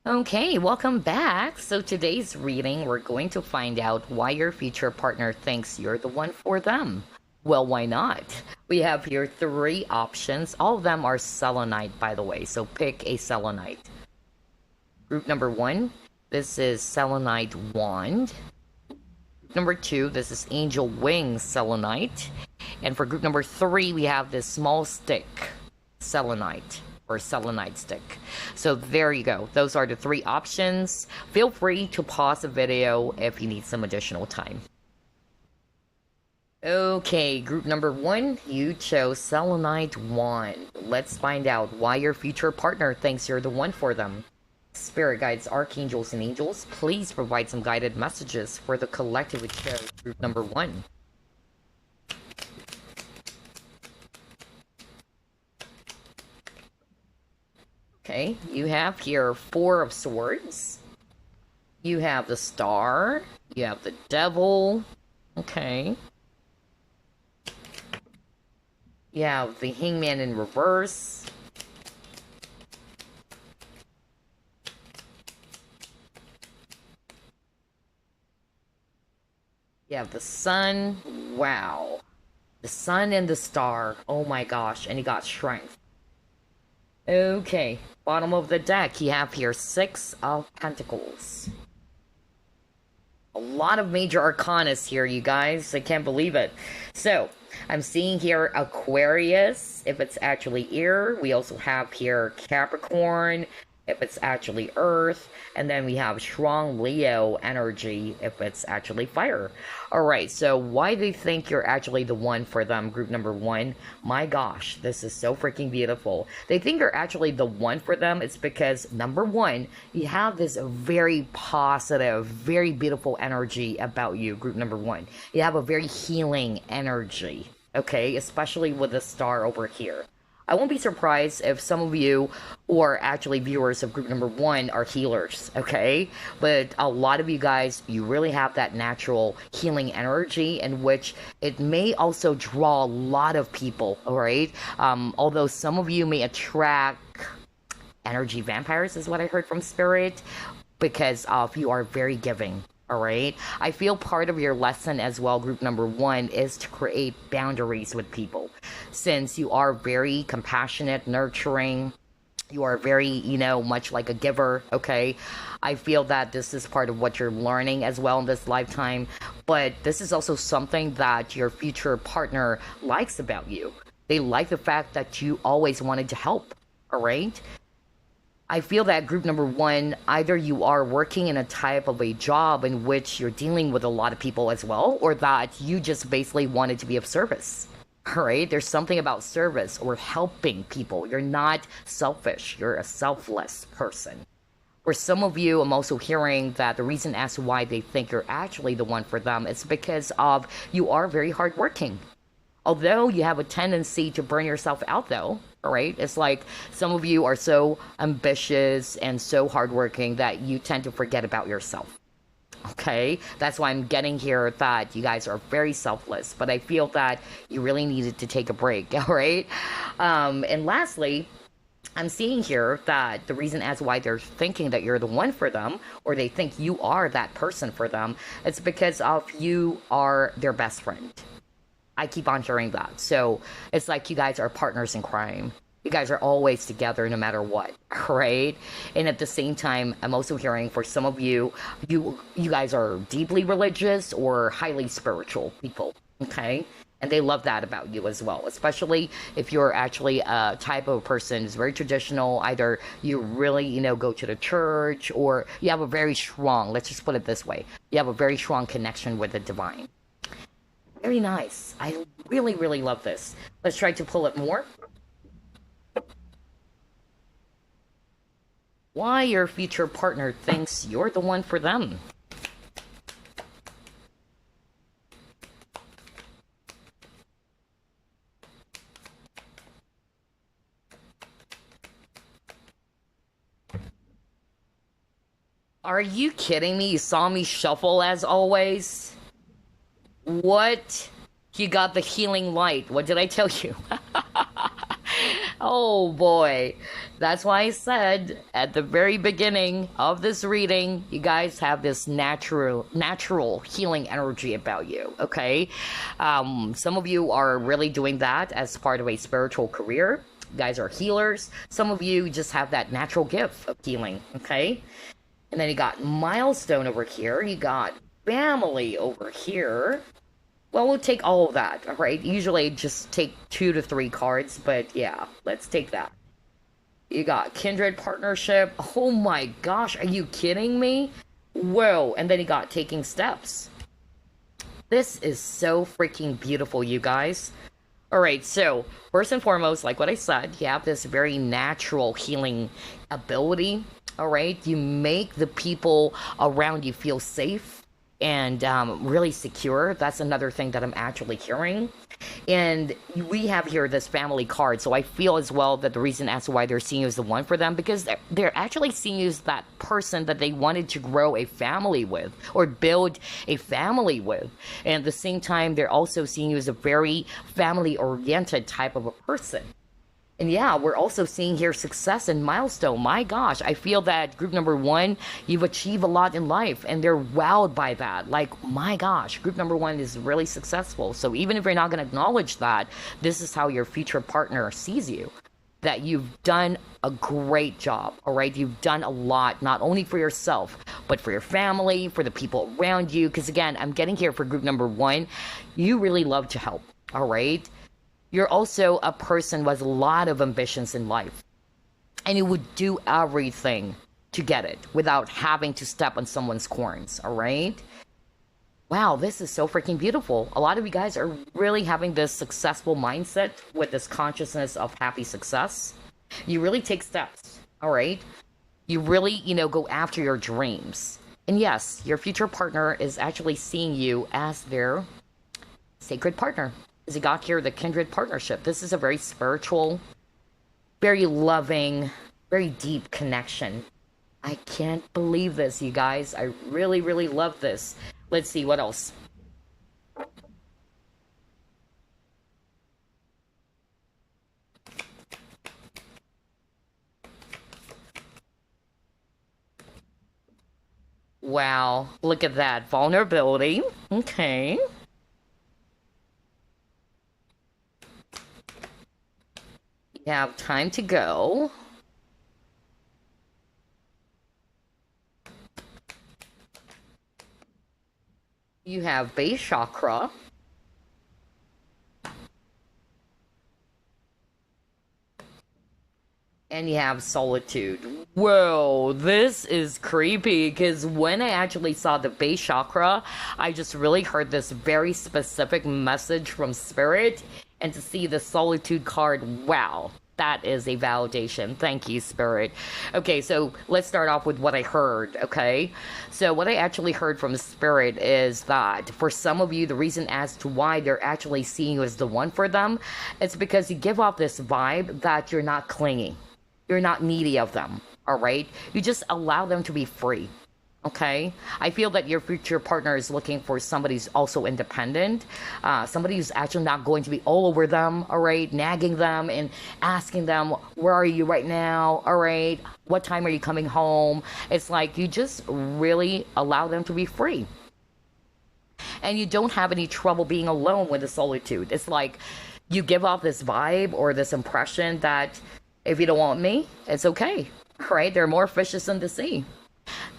Okay, welcome back. So today's reading, we're going to find out why your future partner thinks you're the one for them. Well, why not? We have here three options. All of them are selenite, by the way, so pick a selenite. Group number one, this is selenite wand. Group number two, this is angel wings selenite. And for group number three, we have this small stick selenite or selenite stick. So there you go. Those are the three options. Feel free to pause the video if you need some additional time. Okay, group number one, you chose selenite wand. Let's find out why your future partner thinks you're the one for them. Spirit guides, archangels, and angels, please provide some guided messages for the collective we chose group number one. Okay, you have here Four of Swords. You have the Star. You have the Devil. Okay. You have the Hangman in reverse. You have the Sun. Wow. The Sun and the Star. Oh my gosh. And you got Strength. Okay. Bottom of the deck, you have here Six of Pentacles. A lot of major arcanas here, you guys. I can't believe it. So, I'm seeing here Aquarius, if it's actually air. We also have here Capricorn, if it's actually earth. And then we have strong Leo energy, if it's actually fire. Alright, so why they think you're actually the one for them, group number one? My gosh, this is so freaking beautiful. They think you're actually the one for them. It's because, number one, you have this very positive, very beautiful energy about you, group number one. You have a very healing energy, okay? Especially with the star over here. I won't be surprised if some of you, or actually viewers of group number one, are healers, okay? But a lot of you guys, you really have that natural healing energy in which it may also draw a lot of people, alright? Although some of you may attract energy vampires, is what I heard from Spirit, because of you are very giving. Alright? I feel part of your lesson as well, group number one, is to create boundaries with people. Since you are very compassionate, nurturing, you are very, much like a giver, okay? I feel that this is part of what you're learning as well in this lifetime. But this is also something that your future partner likes about you. They like the fact that you always wanted to help, alright? I feel that group number one, either you are working in a type of a job in which you're dealing with a lot of people as well, or that you just basically wanted to be of service. Alright? There's something about service or helping people. You're not selfish. You're a selfless person. For some of you, I'm also hearing that the reason as to why they think you're actually the one for them is because of you are very hardworking. Although you have a tendency to burn yourself out though, alright? It's like some of you are so ambitious and so hardworking that you tend to forget about yourself. Okay? That's why I'm getting here that you guys are very selfless. But I feel that you really needed to take a break, alright? And lastly, I'm seeing here that the reason as why they're thinking that you're the one for them, or they think you are that person for them, it's because of you are their best friend. I keep on hearing that. So it's like you guys are partners in crime. You guys are always together no matter what, right? And at the same time, I'm also hearing for some of you, you guys are deeply religious or highly spiritual people, okay? And they love that about you as well, especially if you're actually a type of person who's very traditional. Either you really, go to the church, or you have a very strong, let's just put it this way, you have a very strong connection with the divine. Very nice. I really, really love this. Let's try to pull it more. Why your future partner thinks you're the one for them. Are you kidding me? You saw me shuffle as always? What? You got the healing light. What did I tell you? Oh boy. That's why I said at the very beginning of this reading, you guys have this natural healing energy about you, okay? Some of you are really doing that as part of a spiritual career. You guys are healers. Some of you just have that natural gift of healing, okay? And then you got milestone over here. You got family over here. Well, we'll take all of that, all right? Usually just take 2 to 3 cards, but yeah, let's take that. You got kindred partnership. Oh my gosh, are you kidding me? Whoa, and then you got taking steps. This is so freaking beautiful, you guys. All right, so first and foremost, like what I said, you have this very natural healing ability. All right, you make the people around you feel safe and really secure. That's another thing that I'm actually hearing. And we have here this family card, so I feel as well that the reason as to why they're seeing you as the one for them, because they're actually seeing you as that person that they wanted to grow a family with or build a family with. And at the same time, they're also seeing you as a very family oriented type of a person. And yeah, we're also seeing here success and milestone. My gosh, I feel that group number one, you've achieved a lot in life and they're wowed by that. Like, my gosh, group number one is really successful. So even if you're not going to acknowledge that, this is how your future partner sees you. That you've done a great job, all right? You've done a lot, not only for yourself, but for your family, for the people around you. Because again, I'm getting here for group number one. You really love to help, all right? You're also a person with a lot of ambitions in life. And you would do everything to get it without having to step on someone's corns, all right? Wow, this is so freaking beautiful. A lot of you guys are really having this successful mindset with this consciousness of happy success. You really take steps, all right? You really, go after your dreams. And yes, your future partner is actually seeing you as their sacred partner. As you got here, the kindred partnership. This is a very spiritual, very loving, very deep connection. I can't believe this, you guys. I really, really love this. Let's see, what else? Wow, look at that. Vulnerability. Okay. You have time to go. You have base chakra. And you have solitude. Whoa, this is creepy because when I actually saw the base chakra, I just really heard this very specific message from spirit. And to see the solitude card, wow, that is a validation. Thank you, spirit. Okay, so let's start off with what I heard, okay? So what I actually heard from spirit is that for some of you, the reason as to why they're actually seeing you as the one for them, it's because you give off this vibe that you're not clingy. You're not needy of them, all right? You just allow them to be free, okay? I feel that your future partner is looking for somebody who's also independent, somebody who's actually not going to be all over them, all right? Nagging them and asking them, where are you right now, all right? What time are you coming home? It's like you just really allow them to be free. And you don't have any trouble being alone with the solitude. It's like you give off this vibe or this impression that if you don't want me, it's okay, right? There are more fishes in the sea.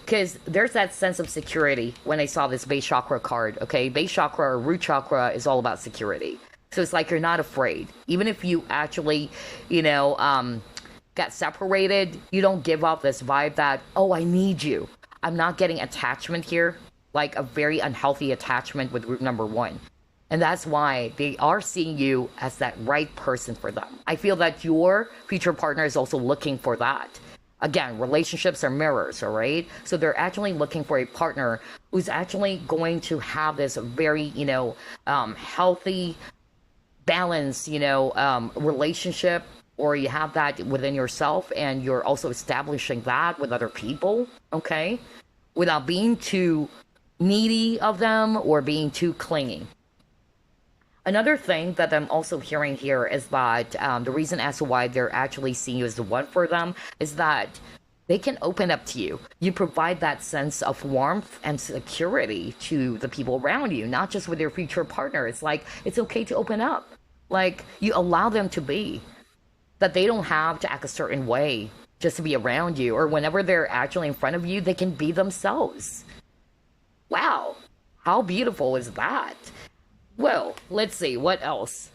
Because there's that sense of security when I saw this base chakra card, okay? Base chakra or root chakra is all about security. So it's like you're not afraid. Even if you actually, got separated, you don't give off this vibe that, oh, I need you. I'm not getting attachment here, like a very unhealthy attachment with group number one. And that's why they are seeing you as that right person for them. I feel that your future partner is also looking for that. Again, relationships are mirrors, all right? So they're actually looking for a partner who's actually going to have this very, healthy, balanced, relationship, or you have that within yourself and you're also establishing that with other people, okay? Without being too needy of them or being too clingy. Another thing that I'm also hearing here is that the reason as to why they're actually seeing you as the one for them is that they can open up to you. You provide that sense of warmth and security to the people around you, not just with your future partner. It's like, it's okay to open up. Like, you allow them to be. That they don't have to act a certain way just to be around you, or whenever they're actually in front of you, they can be themselves. Wow, how beautiful is that? Well, let's see, what else?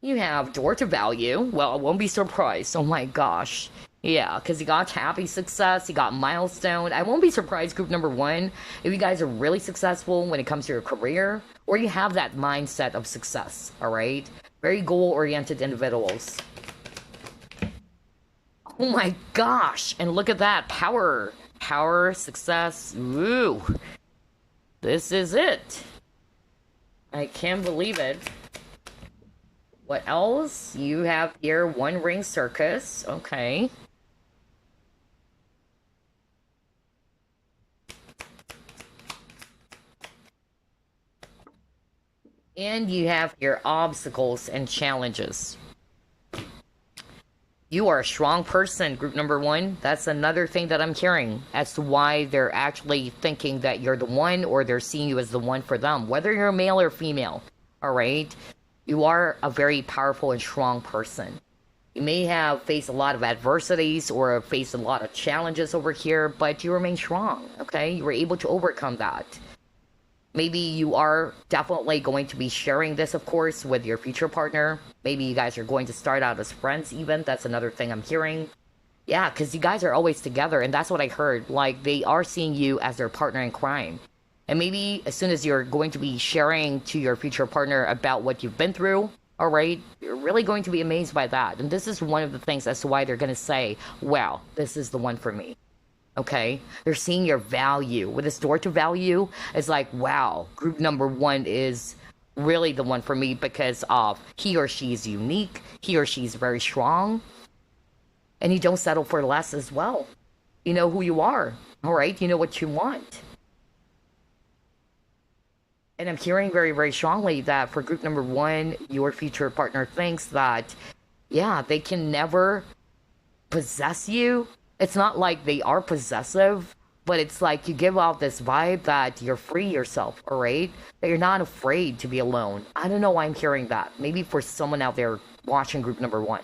You have door to value. Well, I won't be surprised. Oh my gosh. Yeah, because you got happy success, you got milestone. I won't be surprised, group number one, if you guys are really successful when it comes to your career, or you have that mindset of success, all right? Very goal-oriented individuals. Oh my gosh, and look at that, power. Power, success, ooh. This is it. I can't believe it. What else? You have here One Ring Circus. Okay. And you have your obstacles and challenges. You are a strong person, group number one. That's another thing that I'm hearing as to why they're actually thinking that you're the one, or they're seeing you as the one for them, whether you're male or female. All right? You are a very powerful and strong person. You may have faced a lot of adversities or faced a lot of challenges over here, but you remain strong, okay? You were able to overcome that. Maybe you are definitely going to be sharing this, of course, with your future partner. Maybe you guys are going to start out as friends even. That's another thing I'm hearing. Yeah, because you guys are always together, and that's what I heard. Like, they are seeing you as their partner in crime. And maybe as soon as you're going to be sharing to your future partner about what you've been through, all right, you're really going to be amazed by that. And this is one of the things as to why they're going to say, wow, this is the one for me. Okay? They're seeing your value. With this door to value, it's like, wow, group number one is really the one for me because of he or she is unique, he or she is very strong, and you don't settle for less as well. You know who you are, all right? You know what you want. And I'm hearing very, very strongly that for group number one, your future partner thinks that, yeah, they can never possess you. It's not like they are possessive, but it's like you give off this vibe that you're free yourself, all right? That you're not afraid to be alone. I don't know why I'm hearing that. Maybe for someone out there watching group number one.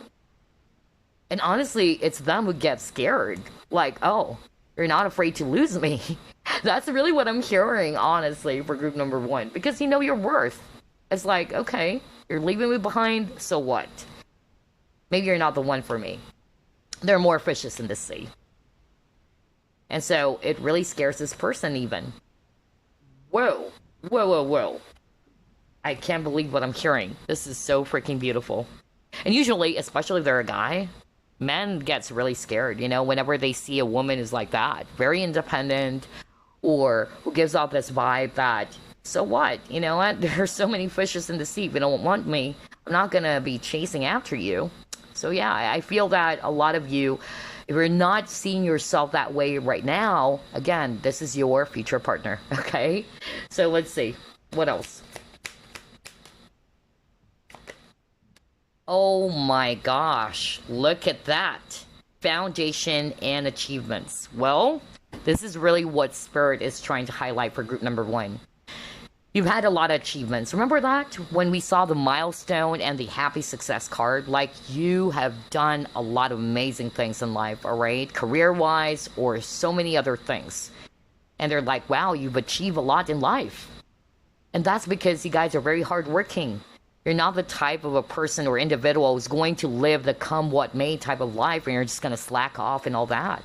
And honestly, it's them who get scared. Like, oh, you're not afraid to lose me. That's really what I'm hearing, honestly, for group number one. Because you know your worth. It's like, okay, you're leaving me behind, so what? Maybe you're not the one for me. There are more fishes in the sea. And so it really scares this person even. Whoa. Whoa, whoa, whoa. I can't believe what I'm hearing. This is so freaking beautiful. And usually, especially if they're a guy, men gets really scared, you know, whenever they see a woman who's like that. Very independent, or who gives off this vibe that, so what? You know what? There's so many fishes in the sea. If you don't want me, I'm not gonna be chasing after you. So yeah, I feel that a lot of you, if you're not seeing yourself that way right now, again, this is your future partner, okay? So let's see. What else? Oh my gosh, look at that. Foundation and achievements. Well, this is really what Spirit is trying to highlight for group number one. You've had a lot of achievements. Remember that? When we saw the milestone and the happy success card, like you have done a lot of amazing things in life, all right? Career-wise or so many other things. And they're like, wow, you've achieved a lot in life. And that's because you guys are very hardworking. You're not the type of a person or individual who's going to live the come what may type of life and you're just going to slack off and all that.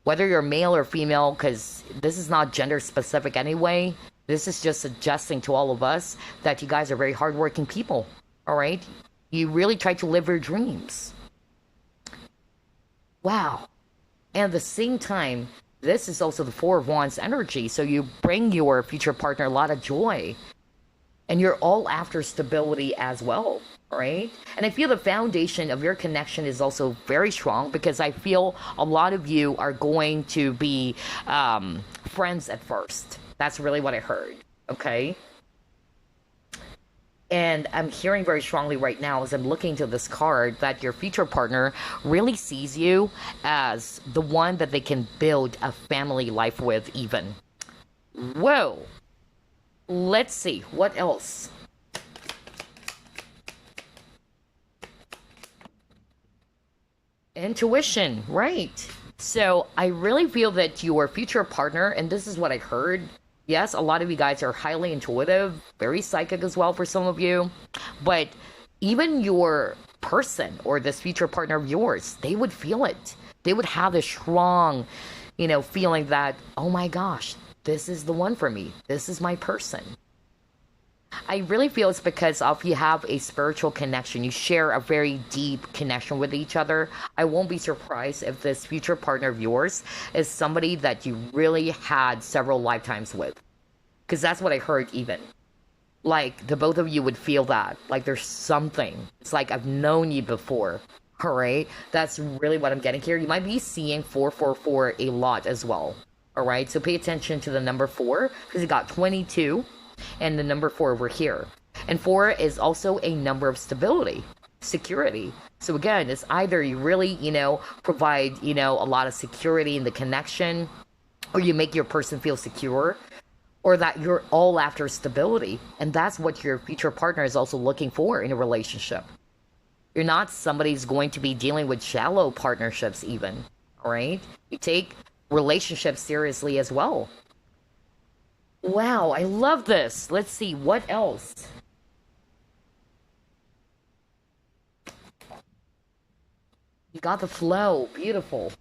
Whether you're male or female, because this is not gender specific anyway, this is just suggesting to all of us that you guys are very hardworking people, all right? You really try to live your dreams. Wow. And at the same time, this is also the Four of Wands energy, so you bring your future partner a lot of joy. And you're all after stability as well, right? And I feel the foundation of your connection is also very strong, because I feel a lot of you are going to be friends at first. That's really what I heard, okay? And I'm hearing very strongly right now, as I'm looking to this card, that your future partner really sees you as the one that they can build a family life with, even. Whoa! Let's see, what else? Intuition, right. So I really feel that your future partner, and this is what I heard. Yes, a lot of you guys are highly intuitive, very psychic as well for some of you. But even your person or this future partner of yours, they would feel it. They would have a strong, feeling that, oh my gosh, this is the one for me. This is my person. I really feel it's because of you have a spiritual connection. You share a very deep connection with each other. I won't be surprised if this future partner of yours is somebody that you really had several lifetimes with. Because that's what I heard even. Like, the both of you would feel that. Like, there's something. It's like, I've known you before. Alright? That's really what I'm getting here. You might be seeing 444 a lot as well. Alright? So pay attention to the number 4. Because you got 22. And the number 4 over here. And 4 is also a number of stability, security. So again, it's either you really, provide, a lot of security in the connection, or you make your person feel secure, or that you're all after stability. And that's what your future partner is also looking for in a relationship. You're not somebody who's going to be dealing with shallow partnerships even, all right? You take relationships seriously as well. Wow, I love this. Let's see, what else? You got the flow. Beautiful.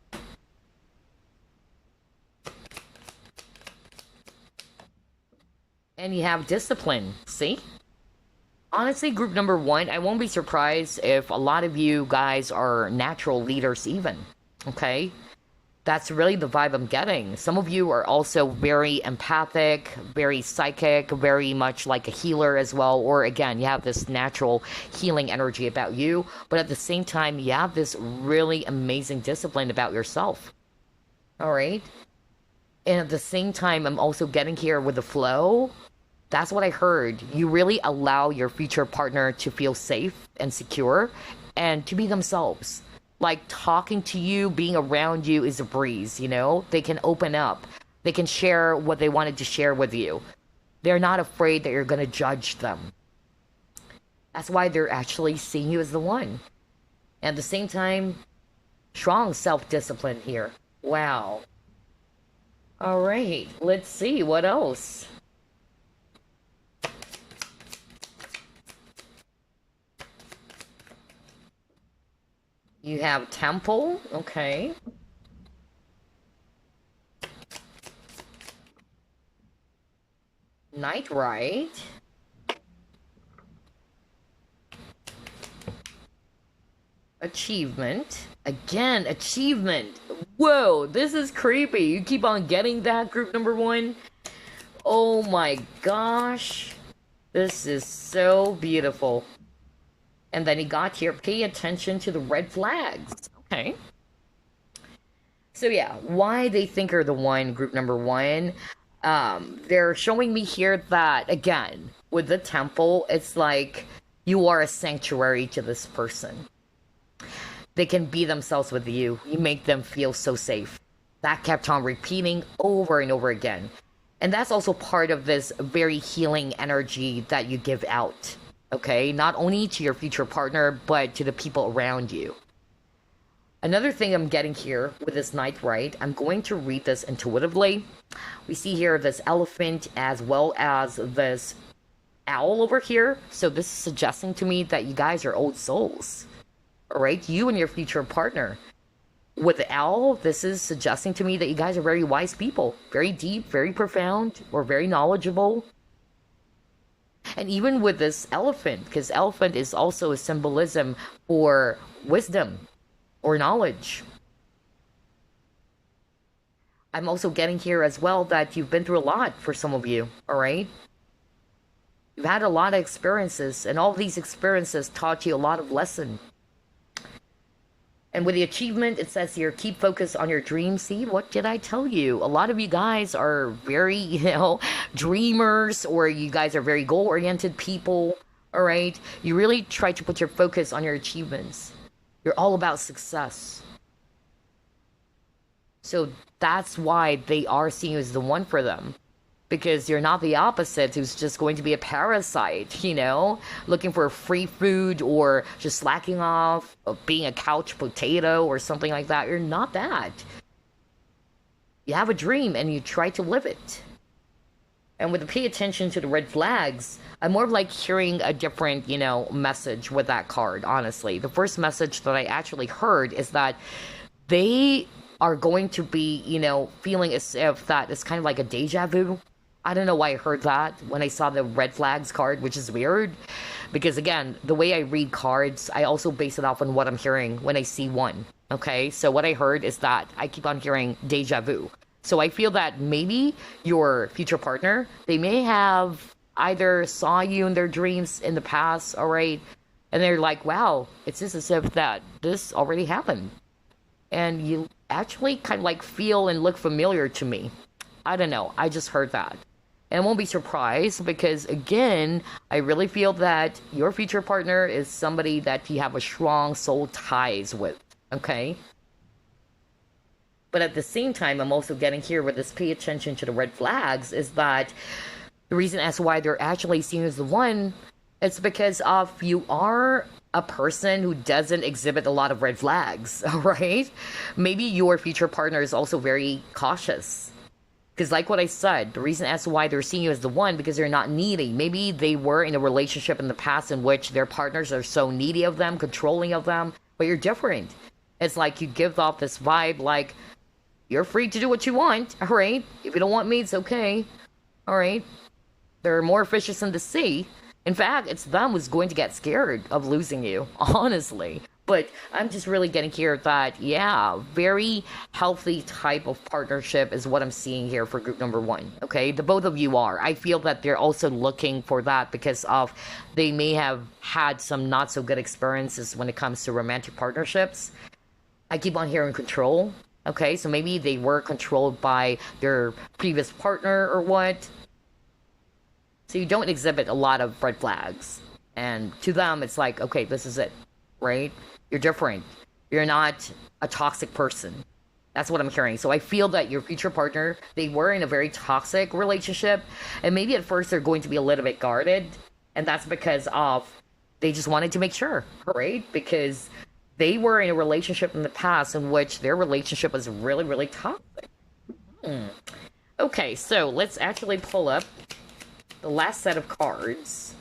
And you have discipline. See? Honestly, group number 1, I won't be surprised if a lot of you guys are natural leaders even. Okay? That's really the vibe I'm getting. Some of you are also very empathic, very psychic, very much like a healer as well. Or again, you have this natural healing energy about you. But at the same time, you have this really amazing discipline about yourself. All right? And at the same time, I'm also getting here with the flow. That's what I heard. You really allow your future partner to feel safe and secure and to be themselves. Like, talking to you, being around you is a breeze, They can open up. They can share what they wanted to share with you. They're not afraid that you're going to judge them. That's why they're actually seeing you as the one. And at the same time, strong self-discipline here. Wow. All right, let's see. What else? You have temple, okay. Night ride. Achievement. Again, achievement. Whoa, this is creepy. You keep on getting that, group number 1. Oh my gosh. This is so beautiful. And then he got here, pay attention to the red flags. Okay. So yeah, why they think are the one, group number 1. They're showing me here that, again, with the temple, it's like you are a sanctuary to this person. They can be themselves with you. You make them feel so safe. That kept on repeating over and over again. And that's also part of this very healing energy that you give out. Okay, not only to your future partner, but to the people around you. Another thing I'm getting here with this night ride, I'm going to read this intuitively. We see here this elephant as well as this owl over here. So this is suggesting to me that you guys are old souls. All right, you and your future partner. With the owl, this is suggesting to me that you guys are very wise people. Very deep, very profound, or very knowledgeable. And even with this elephant, because elephant is also a symbolism for wisdom or knowledge. I'm also getting here as well that you've been through a lot for some of you, all right? You've had a lot of experiences, and all these experiences taught you a lot of lessons. And with the achievement, it says here, keep focused on your dreams. See, what did I tell you? A lot of you guys are very, dreamers, or you guys are very goal-oriented people, all right? You really try to put your focus on your achievements. You're all about success. So that's why they are seeing you as the one for them. Because you're not the opposite who's just going to be a parasite, looking for free food or just slacking off, or being a couch potato or something like that. You're not that. You have a dream and you try to live it. And with the pay attention to the red flags, I'm more of like hearing a different, message with that card, honestly. The first message that I actually heard is that they are going to be, feeling as if that is kind of like a deja vu. I don't know why I heard that when I saw the red flags card, which is weird. Because again, the way I read cards, I also base it off on what I'm hearing when I see one. Okay, so what I heard is that I keep on hearing deja vu. So I feel that maybe your future partner, they may have either saw you in their dreams in the past, all right? And they're like, wow, it's just as if that this already happened. And you actually kind of like feel and look familiar to me. I don't know, I just heard that. And I won't be surprised because, again, I really feel that your future partner is somebody that you have a strong soul ties with, okay? But at the same time, I'm also getting here with this pay attention to the red flags is that the reason as why they're actually seen as the one, it's because of you are a person who doesn't exhibit a lot of red flags, right? Maybe your future partner is also very cautious. Because like what I said, the reason as to why they're seeing you as the one, because they're not needy. Maybe they were in a relationship in the past in which their partners are so needy of them, controlling of them, but you're different. It's like you give off this vibe like, you're free to do what you want, all right? If you don't want me, it's okay, all right? There are more fishes in the sea. In fact, it's them who's going to get scared of losing you, honestly. But I'm just really getting here that, yeah, very healthy type of partnership is what I'm seeing here for group number one, okay? The both of you are. I feel that they're also looking for that because of they may have had some not so good experiences when it comes to romantic partnerships. I keep on hearing control, okay? So maybe they were controlled by their previous partner or what. So you don't exhibit a lot of red flags. And to them, it's like, okay, this is it, right? You're different. You're not a toxic person. That's what I'm hearing. So I feel that your future partner, they were in a very toxic relationship. And maybe at first they're going to be a little bit guarded. And that's because of, they just wanted to make sure, right? Because they were in a relationship in the past in which their relationship was really, really toxic. Okay, so let's actually pull up the last set of cards.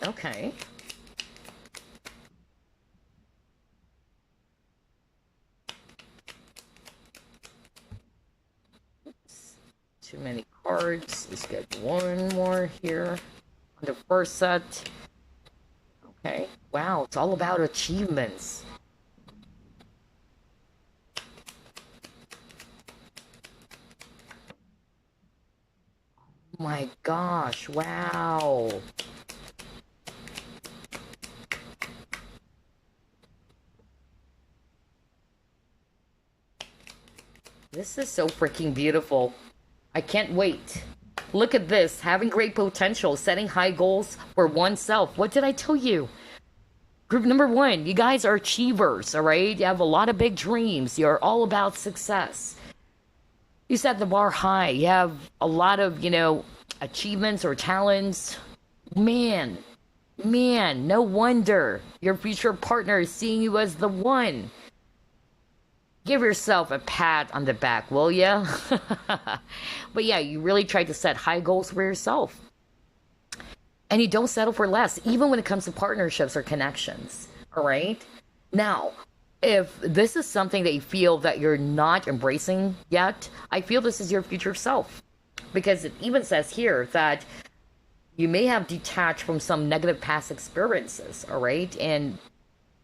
Okay. Oops. Too many cards. Let's get one more here on the first set. Okay. Wow, it's all about achievements. Oh my gosh, wow. This is so freaking beautiful. I can't wait. Look at this. Having great potential. Setting high goals for oneself. What did I tell you? Group number one. You guys are achievers, alright? You have a lot of big dreams. You're all about success. You set the bar high. You have a lot of, achievements or talents. Man, no wonder your future partner is seeing you as the one. Give yourself a pat on the back, will ya? But yeah, you really try to set high goals for yourself. And you don't settle for less, even when it comes to partnerships or connections. All right? Now, if this is something that you feel that you're not embracing yet, I feel this is your future self. Because it even says here that you may have detached from some negative past experiences, all right? And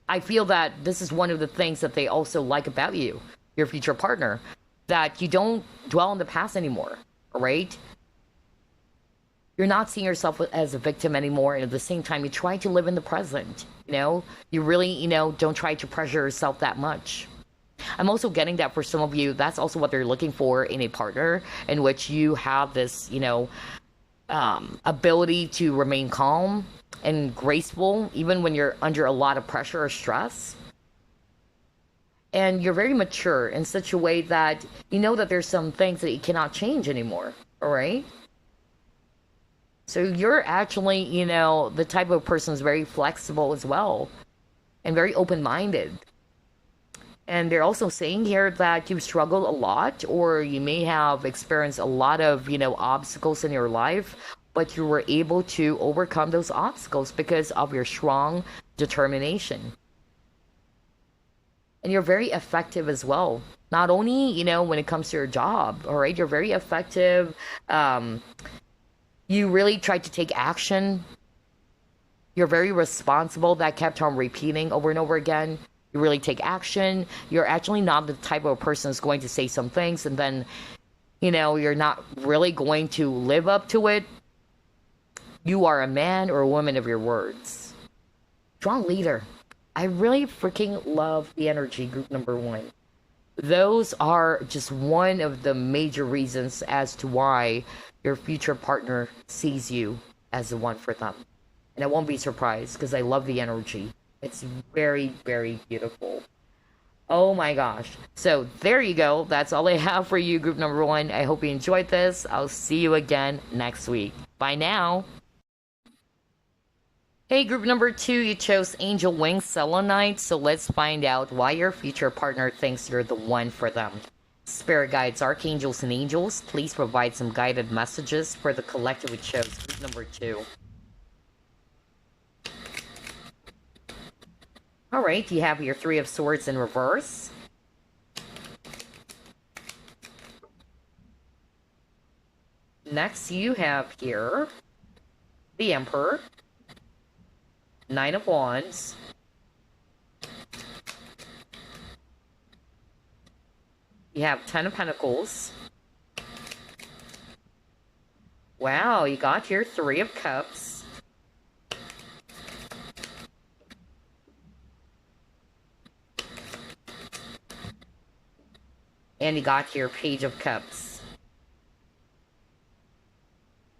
I feel that this is one of the things that they also like about you, your future partner, that you don't dwell on the past anymore, right? You're not seeing yourself as a victim anymore, and at the same time, you try to live in the present. You really, don't try to pressure yourself that much. I'm also getting that for some of you, that's also what they're looking for in a partner, in which you have this, ability to remain calm and graceful, even when you're under a lot of pressure or stress. And you're very mature in such a way that you know that there's some things that you cannot change anymore, all right? So you're actually, the type of person who's very flexible as well and very open minded. And they're also saying here that you've struggled a lot, or you may have experienced a lot of, obstacles in your life, but you were able to overcome those obstacles because of your strong determination. And you're very effective as well. Not only, when it comes to your job, all right, you're very effective. You really tried to take action. You're very responsible. That kept on repeating over and over again. You really take action. You're actually not the type of person who's going to say some things and then, you're not really going to live up to it. You are a man or a woman of your words. Strong leader. I really freaking love the energy, group number 1. Those are just one of the major reasons as to why your future partner sees you as the one for them. And I won't be surprised because I love the energy. It's very, very beautiful. Oh my gosh. So there you go. That's all I have for you, group number 1. I hope you enjoyed this. I'll see you again next week. Bye now. Hey, group number 2, you chose Angel Wing Selenite. So let's find out why your future partner thinks you're the one for them. Spirit guides, archangels, and angels, please provide some guided messages for the collective who chose group number 2. Alright, you have your 3 of Swords in reverse. Next, you have here the Emperor, 9 of Wands, you have 10 of Pentacles. Wow, you got your 3 of Cups. And you got your Page of Cups.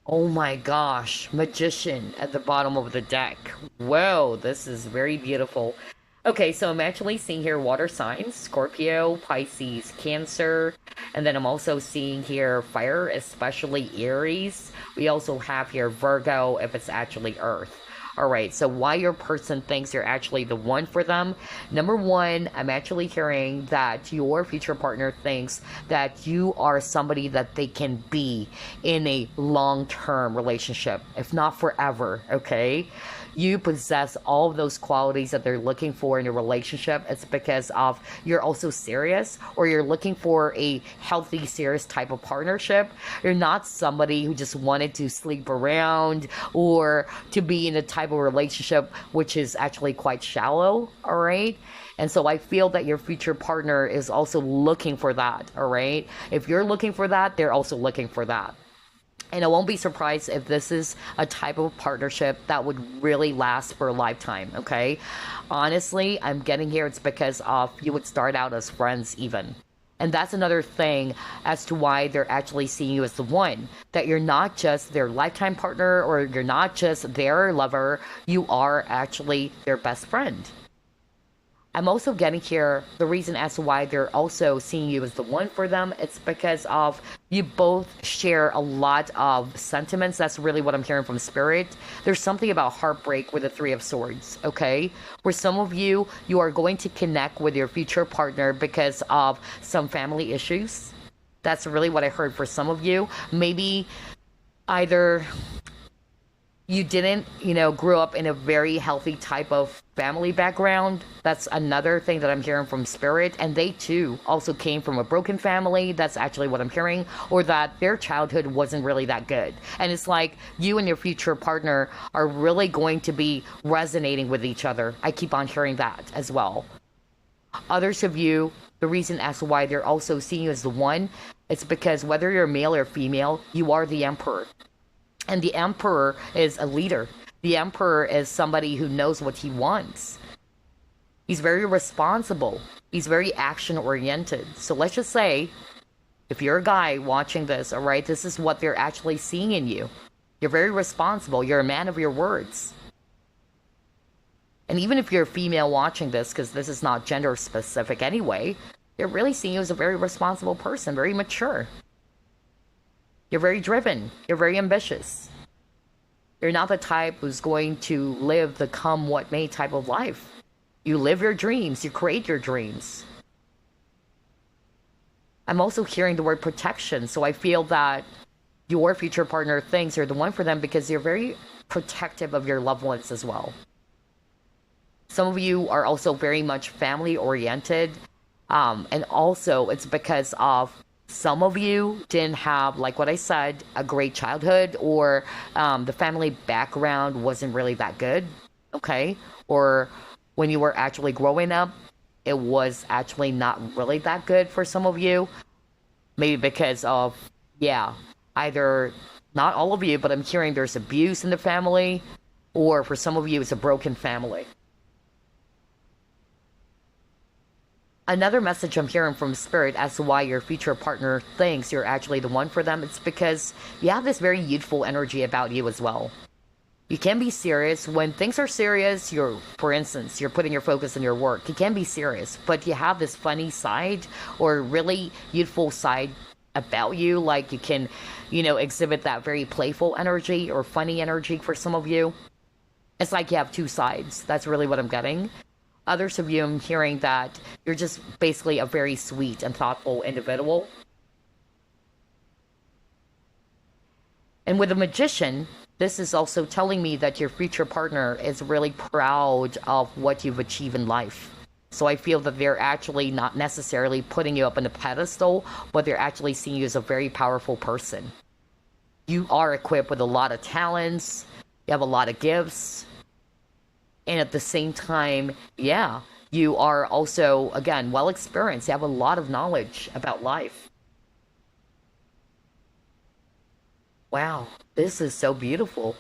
Oh my gosh, Magician at the bottom of the deck. Whoa, this is very beautiful. Okay, so I'm actually seeing here water signs, Scorpio, Pisces, Cancer, and then I'm also seeing here fire, especially Aries. We also have here Virgo if it's actually Earth. Alright, so why your person thinks you're actually the one for them. Number 1, I'm actually hearing that your future partner thinks that you are somebody that they can be in a long-term relationship, if not forever, okay? You possess all of those qualities that they're looking for in a relationship. It's because of you're also serious, or you're looking for a healthy, serious type of partnership. You're not somebody who just wanted to sleep around or to be in a type of relationship which is actually quite shallow, all right? And so I feel that your future partner is also looking for that, all right? If you're looking for that, they're also looking for that. And I won't be surprised if this is a type of partnership that would really last for a lifetime, okay? Honestly, I'm getting here, it's because of you would start out as friends even. And that's another thing as to why they're actually seeing you as the one. That you're not just their lifetime partner, or you're not just their lover, you are actually their best friend. I'm also getting here the reason as to why they're also seeing you as the one for them. It's because of you both share a lot of sentiments. That's really what I'm hearing from Spirit. There's something about heartbreak with the 3 of Swords, okay? Where some of you are going to connect with your future partner because of some family issues. That's really what I heard for some of you. Maybe either you didn't, grow up in a very healthy type of family background. That's another thing that I'm hearing from Spirit. And they too also came from a broken family. That's actually what I'm hearing. Or that their childhood wasn't really that good. And it's like you and your future partner are really going to be resonating with each other. I keep on hearing that as well. Others of you, the reason as to why they're also seeing you as the one, it's because whether you're male or female, you are the emperor. And the emperor is a leader. The emperor is somebody who knows what he wants. He's very responsible. He's very action oriented. So let's just say, if you're a guy watching this, all right, this is what they're actually seeing in you. You're very responsible. You're a man of your words. And even if you're a female watching this, because this is not gender specific anyway, they're really seeing you as a very responsible person, very mature. You're very driven. You're very ambitious. You're not the type who's going to live the come what may type of life. You live your dreams. You create your dreams. I'm also hearing the word protection. So I feel that your future partner thinks you're the one for them because you're very protective of your loved ones as well. Some of you are also very much family oriented. And also it's because of some of you didn't have, like what I said, a great childhood, or the family background wasn't really that good, okay? Or when you were actually growing up, it was actually not really that good for some of you. Maybe because of, yeah, either, not all of you, but I'm hearing there's abuse in the family, or for some of you, it's a broken family. Another message I'm hearing from Spirit as to why your future partner thinks you're actually the one for them, it's because you have this very youthful energy about you as well. You can be serious. When things are serious, for instance, you're putting your focus on your work. You can be serious, but you have this funny side or really youthful side about you. Like you can, exhibit that very playful energy or funny energy for some of you. It's like you have two sides. That's really what I'm getting. Others of you, I'm hearing that you're just basically a very sweet and thoughtful individual. And with a magician, this is also telling me that your future partner is really proud of what you've achieved in life. So I feel that they're actually not necessarily putting you up on a pedestal, but they're actually seeing you as a very powerful person. You are equipped with a lot of talents. You have a lot of gifts. And at the same time, yeah, you are also, again, well experienced. You have a lot of knowledge about life. Wow, this is so beautiful.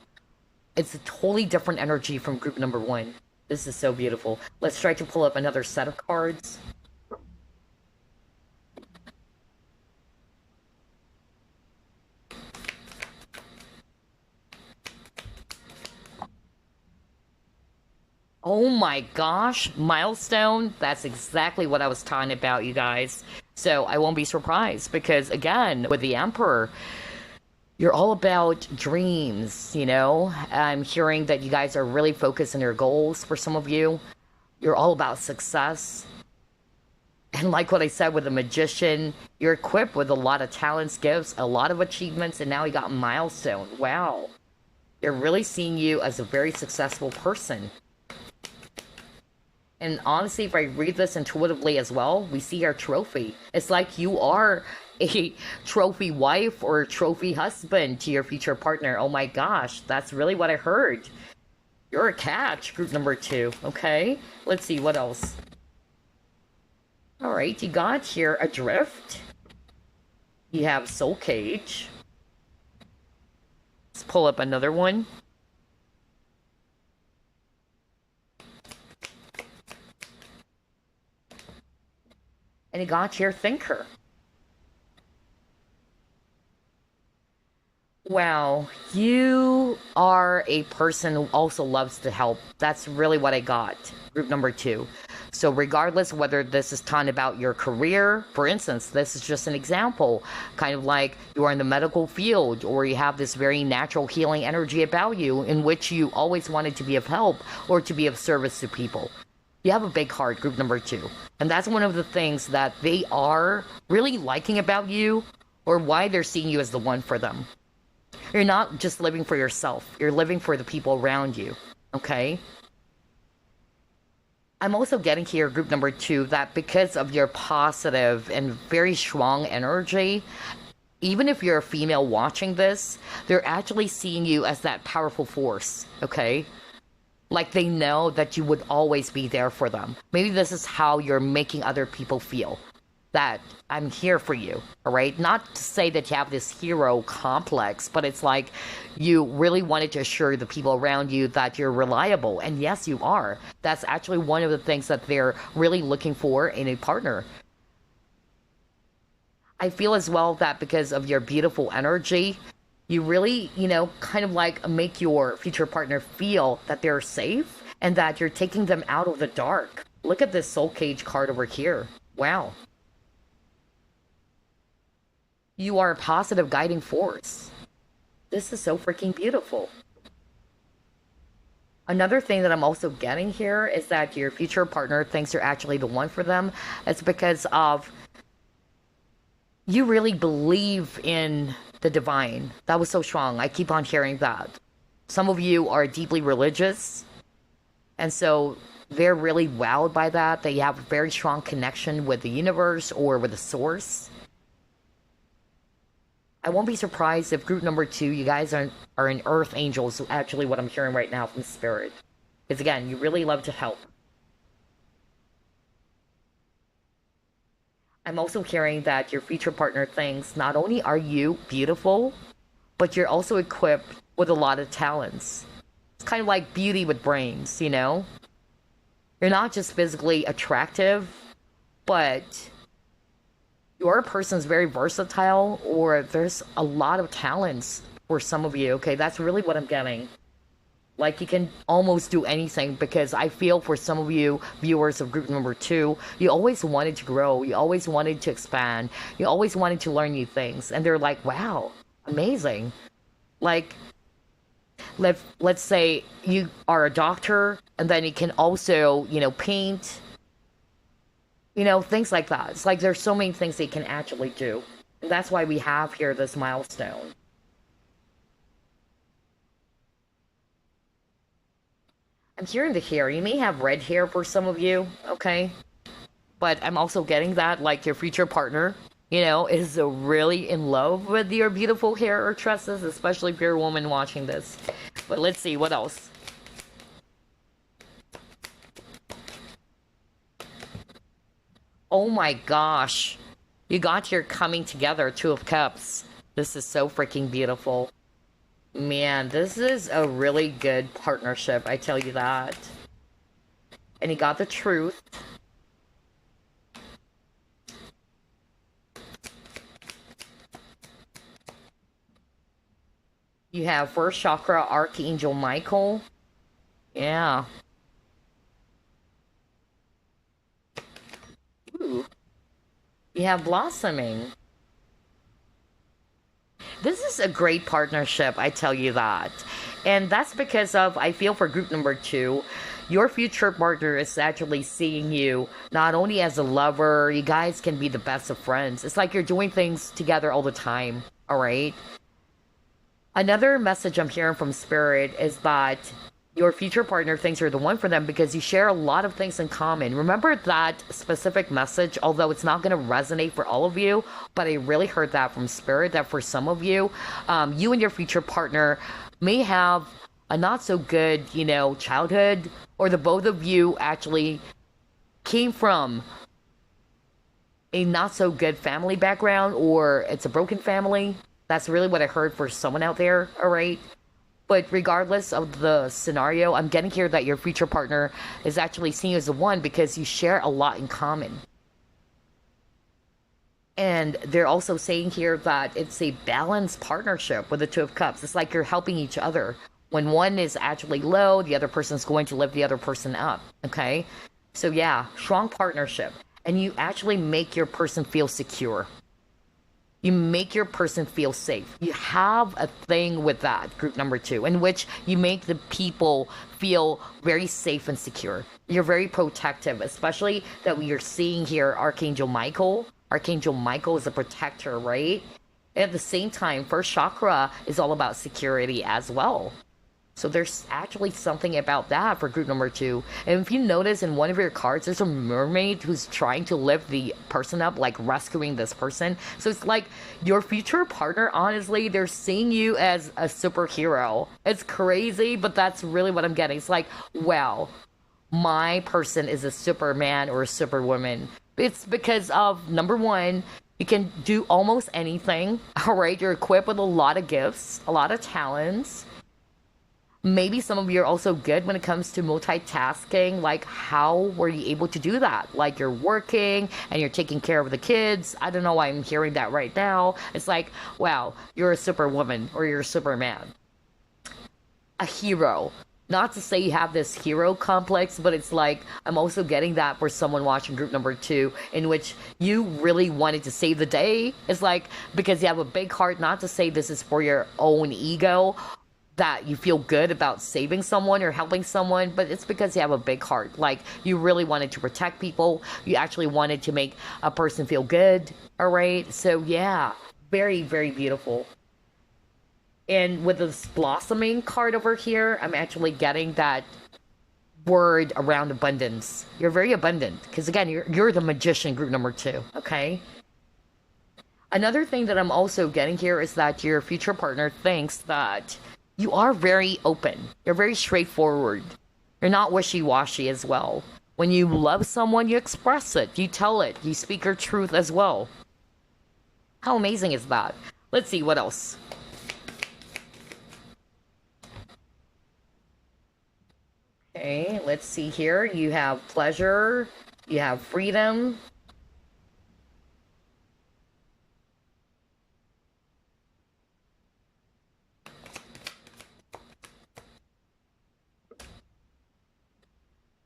It's a totally different energy from group number one. This is so beautiful. Let's try to pull up another set of cards. Oh my gosh, milestone. That's exactly what I was talking about, you guys. So I won't be surprised because, again, with the Emperor, you're all about dreams, I'm hearing that you guys are really focused on your goals for some of you. You're all about success. And like what I said with the Magician, you're equipped with a lot of talents, gifts, a lot of achievements, and now you got milestone. Wow. They're really seeing you as a very successful person. And honestly, if I read this intuitively as well, we see our trophy. It's like you are a trophy wife or a trophy husband to your future partner. Oh my gosh, that's really what I heard. You're a catch, group number 2. Okay, let's see what else. Alright, you got here Adrift. You have Soul Cage. Let's pull up another one. And you got here Thinker. Wow, you are a person who also loves to help. That's really what I got. Group number 2. So regardless whether this is talking about your career, for instance, this is just an example, kind of like you are in the medical field or you have this very natural healing energy about you in which you always wanted to be of help or to be of service to people. You have a big heart, group number 2. And that's one of the things that they are really liking about you or why they're seeing you as the one for them. You're not just living for yourself. You're living for the people around you. Okay? I'm also getting here, group number 2, that because of your positive and very strong energy, even if you're a female watching this, they're actually seeing you as that powerful force, okay? Like they know that you would always be there for them. Maybe this is how you're making other people feel. That I'm here for you, all right? Not to say that you have this hero complex, but it's like you really wanted to assure the people around you that you're reliable. And yes, you are. That's actually one of the things that they're really looking for in a partner. I feel as well that because of your beautiful energy, you really, kind of like make your future partner feel that they're safe and that you're taking them out of the dark. Look at this soul cage card over here. Wow. You are a positive guiding force. This is so freaking beautiful. Another thing that I'm also getting here is that your future partner thinks you're actually the one for them. It's because of you really believe in the divine. That was so strong. I keep on hearing that. Some of you are deeply religious, and so they're really wowed by that. They have a very strong connection with the universe or with the source. I won't be surprised if group number 2, you guys are an earth angels, actually what I'm hearing right now from spirit. Because again, you really love to help. I'm also hearing that your future partner thinks not only are you beautiful, but you're also equipped with a lot of talents. It's kind of like beauty with brains, You're not just physically attractive, but your person's very versatile, or there's a lot of talents for some of you, okay? That's really what I'm getting. Like, you can almost do anything, because I feel for some of you viewers of group number 2, you always wanted to grow, you always wanted to expand, you always wanted to learn new things, and they're like, wow, amazing. Like, let's say you are a doctor, and then you can also, paint, things like that. It's like there's so many things they can actually do. And that's why we have here this milestone. I'm hearing the hair. You may have red hair for some of you, okay? But I'm also getting that, like, your future partner, is really in love with your beautiful hair or tresses, especially if you're a woman watching this. But let's see, what else? Oh my gosh. You got your coming together, 2 of Cups. This is so freaking beautiful. Man, this is a really good partnership, I tell you that. And you got the Truth. You have first chakra Archangel Michael. Yeah. Ooh. You have Blossoming. This is a great partnership, I tell you that. And that's because of, I feel for group number 2, your future partner is actually seeing you not only as a lover, you guys can be the best of friends. It's like you're doing things together all the time, alright? Another message I'm hearing from Spirit is that your future partner thinks you're the one for them because you share a lot of things in common. Remember that specific message, although it's not going to resonate for all of you, but I really heard that from Spirit, that for some of you, you and your future partner may have a not so good, childhood, or the both of you actually came from a not so good family background, or it's a broken family. That's really what I heard for someone out there, alright? But regardless of the scenario, I'm getting here that your future partner is actually seeing you as the one because you share a lot in common. And they're also saying here that it's a balanced partnership with the 2 of Cups. It's like you're helping each other. When one is actually low, the other person's going to lift the other person up, okay? So yeah, strong partnership. And you actually make your person feel secure. You make your person feel safe. You have a thing with that, group number 2, in which you make the people feel very safe and secure. You're very protective, especially that we are seeing here Archangel Michael. Archangel Michael is a protector, right? And at the same time, first chakra is all about security as well. So there's actually something about that for group number 2. And if you notice in one of your cards, there's a mermaid who's trying to lift the person up, like rescuing this person. So it's like your future partner, honestly, they're seeing you as a superhero. It's crazy, but that's really what I'm getting. It's like, wow, my person is a superman or a superwoman. It's because of, number one, you can do almost anything. All right, you're equipped with a lot of gifts, a lot of talents. Maybe some of you are also good when it comes to multitasking. Like, how were you able to do that? Like, you're working and you're taking care of the kids. I don't know why I'm hearing that right now. It's like, wow, you're a superwoman or you're a superman. A hero. Not to say you have this hero complex, but it's like, I'm also getting that for someone watching group number 2, in which you really wanted to save the day. It's like, because you have a big heart, not to say this is for your own ego, that you feel good about saving someone or helping someone, but it's because you have a big heart. Like, you really wanted to protect people. You actually wanted to make a person feel good. All right. So yeah, very, very beautiful. And with this blossoming card over here, I'm actually getting that word around abundance. You're very abundant because, again, you're the magician, group number 2. Okay. Another thing that I'm also getting here is that your future partner thinks that you are very open. You're very straightforward. You're not wishy-washy as well. When you love someone, you express it. You tell it. You speak your truth as well. How amazing is that? Let's see, what else? Okay, let's see here. You have pleasure. You have freedom.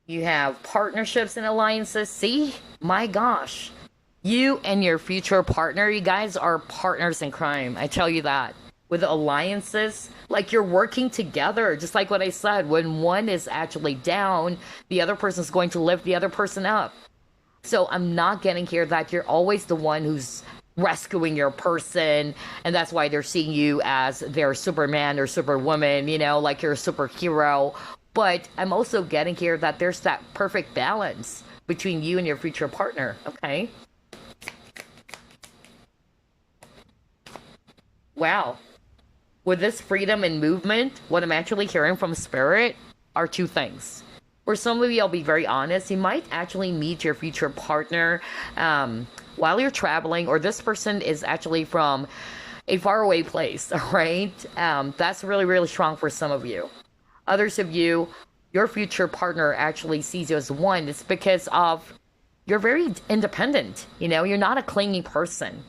You have partnerships and alliances. See? My gosh. You and your future partner, you guys are partners in crime. I tell you that. With alliances, like you're working together, just like what I said. When one is actually down, the other person's going to lift the other person up. So I'm not getting here that you're always the one who's rescuing your person, and that's why they're seeing you as their Superman or Superwoman, you know, like you're a superhero. But I'm also getting here that there's that perfect balance between you and your future partner, okay? Wow. With this freedom and movement, what I'm actually hearing from Spirit are two things. For some of you, I'll be very honest, you might actually meet your future partner while you're traveling, or this person is actually from a faraway place, all right? That's really, really strong for some of you. Others of you, your future partner actually sees you as one. It's because of you're very independent. You know, you're not a clingy person.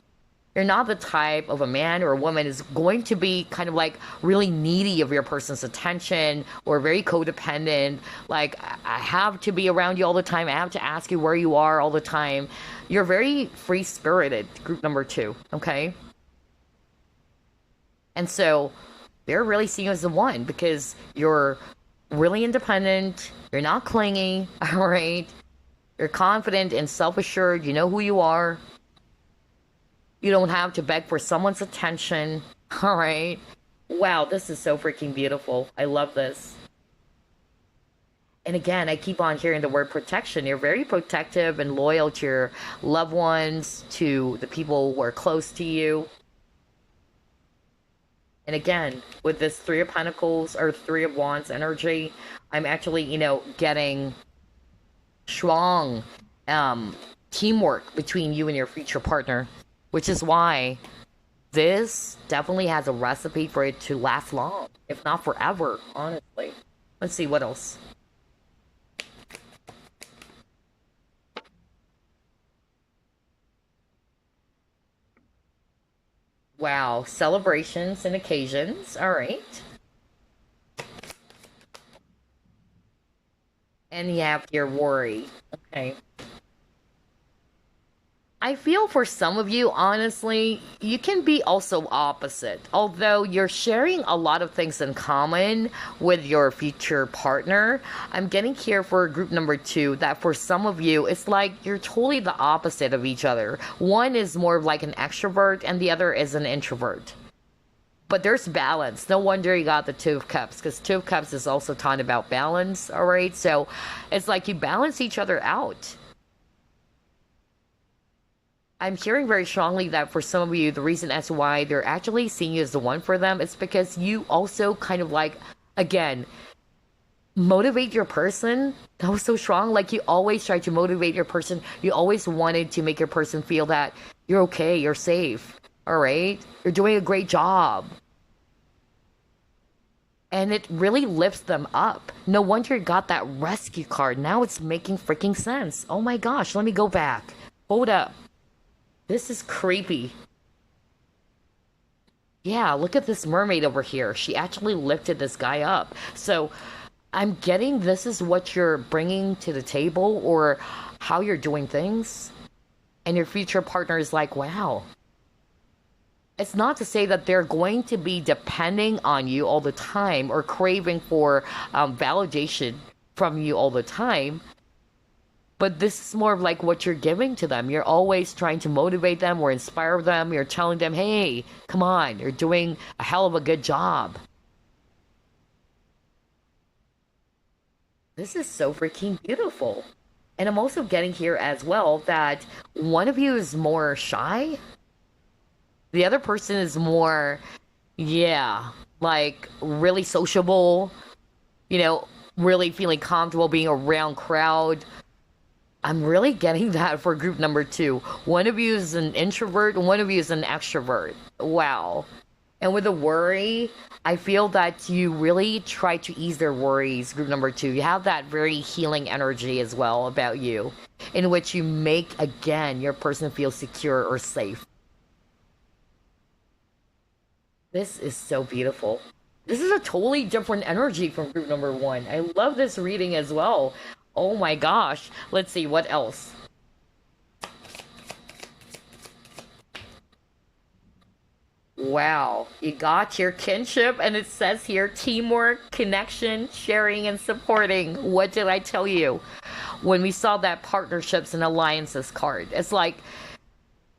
You're not the type of a man or a woman is going to be kind of like really needy of your person's attention or very codependent. Like, I have to be around you all the time. I have to ask you where you are all the time. You're very free-spirited, group number 2, okay? And so they're really seeing you as the one because you're really independent. You're not clingy, all right? You're confident and self-assured. You know who you are. You don't have to beg for someone's attention, all right? Wow, this is so freaking beautiful. I love this. And again, I keep on hearing the word protection. You're very protective and loyal to your loved ones, to the people who are close to you. And again, with this 3 of Pentacles or 3 of Wands energy, I'm actually, you know, getting strong teamwork between you and your future partner. Which is why this definitely has a recipe for it to last long, if not forever, honestly. Let's see, what else? Wow, celebrations and occasions, all right. And you have your worry, okay. I feel for some of you, honestly, you can be also opposite. Although you're sharing a lot of things in common with your future partner, I'm getting here for group number 2 that for some of you, it's like you're totally the opposite of each other. One is more like an extrovert and the other is an introvert. But there's balance. No wonder you got the Two of Cups, because Two of Cups is also talking about balance, all right? So it's like you balance each other out. I'm hearing very strongly that for some of you, the reason as to why they're actually seeing you as the one for them is because you also kind of like, again, motivate your person. That was so strong. Like you always try to motivate your person. You always wanted to make your person feel that you're okay, you're safe, all right? You're doing a great job. And it really lifts them up. No wonder you got that rescue card. Now it's making freaking sense. Oh my gosh, let me go back. Hold up. This is creepy. Yeah, look at this mermaid over here. She actually lifted this guy up. So I'm getting this is what you're bringing to the table or how you're doing things. And your future partner is like, wow. It's not to say that they're going to be depending on you all the time or craving for validation from you all the time. But this is more of like what you're giving to them. You're always trying to motivate them or inspire them. You're telling them, hey, come on, you're doing a hell of a good job. This is so freaking beautiful. And I'm also getting here as well that one of you is more shy. The other person is more, yeah, like really sociable, really feeling comfortable being around crowd. I'm really getting that for group number 2. One of you is an introvert, one of you is an extrovert. Wow. And with the worry, I feel that you really try to ease their worries, group number 2. You have that very healing energy as well about you, in which you make, again, your person feel secure or safe. This is so beautiful. This is a totally different energy from group number 1. I love this reading as well. Oh my gosh. Let's see, what else? Wow, you got your kinship, and it says here teamwork, connection, sharing, and supporting. What did I tell you when we saw that partnerships and alliances card? It's like,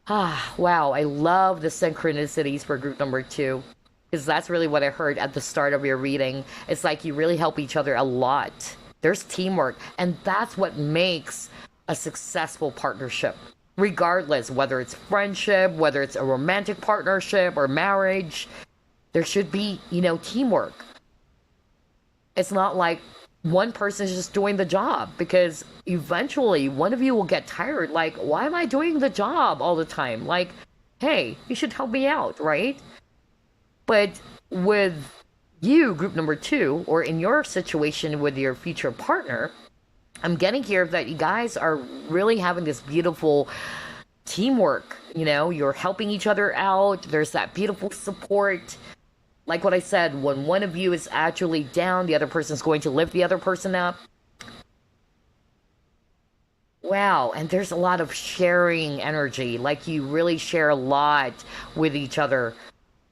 wow, I love the synchronicities for group number 2. Because that's really what I heard at the start of your reading. It's like you really help each other a lot. There's teamwork, and that's what makes a successful partnership. Regardless, whether it's friendship, whether it's a romantic partnership or marriage, there should be, teamwork. It's not like one person is just doing the job, because eventually one of you will get tired. Like, why am I doing the job all the time? Like, hey, you should help me out, right? But with you, group number 2, or in your situation with your future partner, I'm getting here that you guys are really having this beautiful teamwork. You're helping each other out. There's that beautiful support. Like what I said, when one of you is actually down, the other person's going to lift the other person up. Wow, and there's a lot of sharing energy. Like you really share a lot with each other.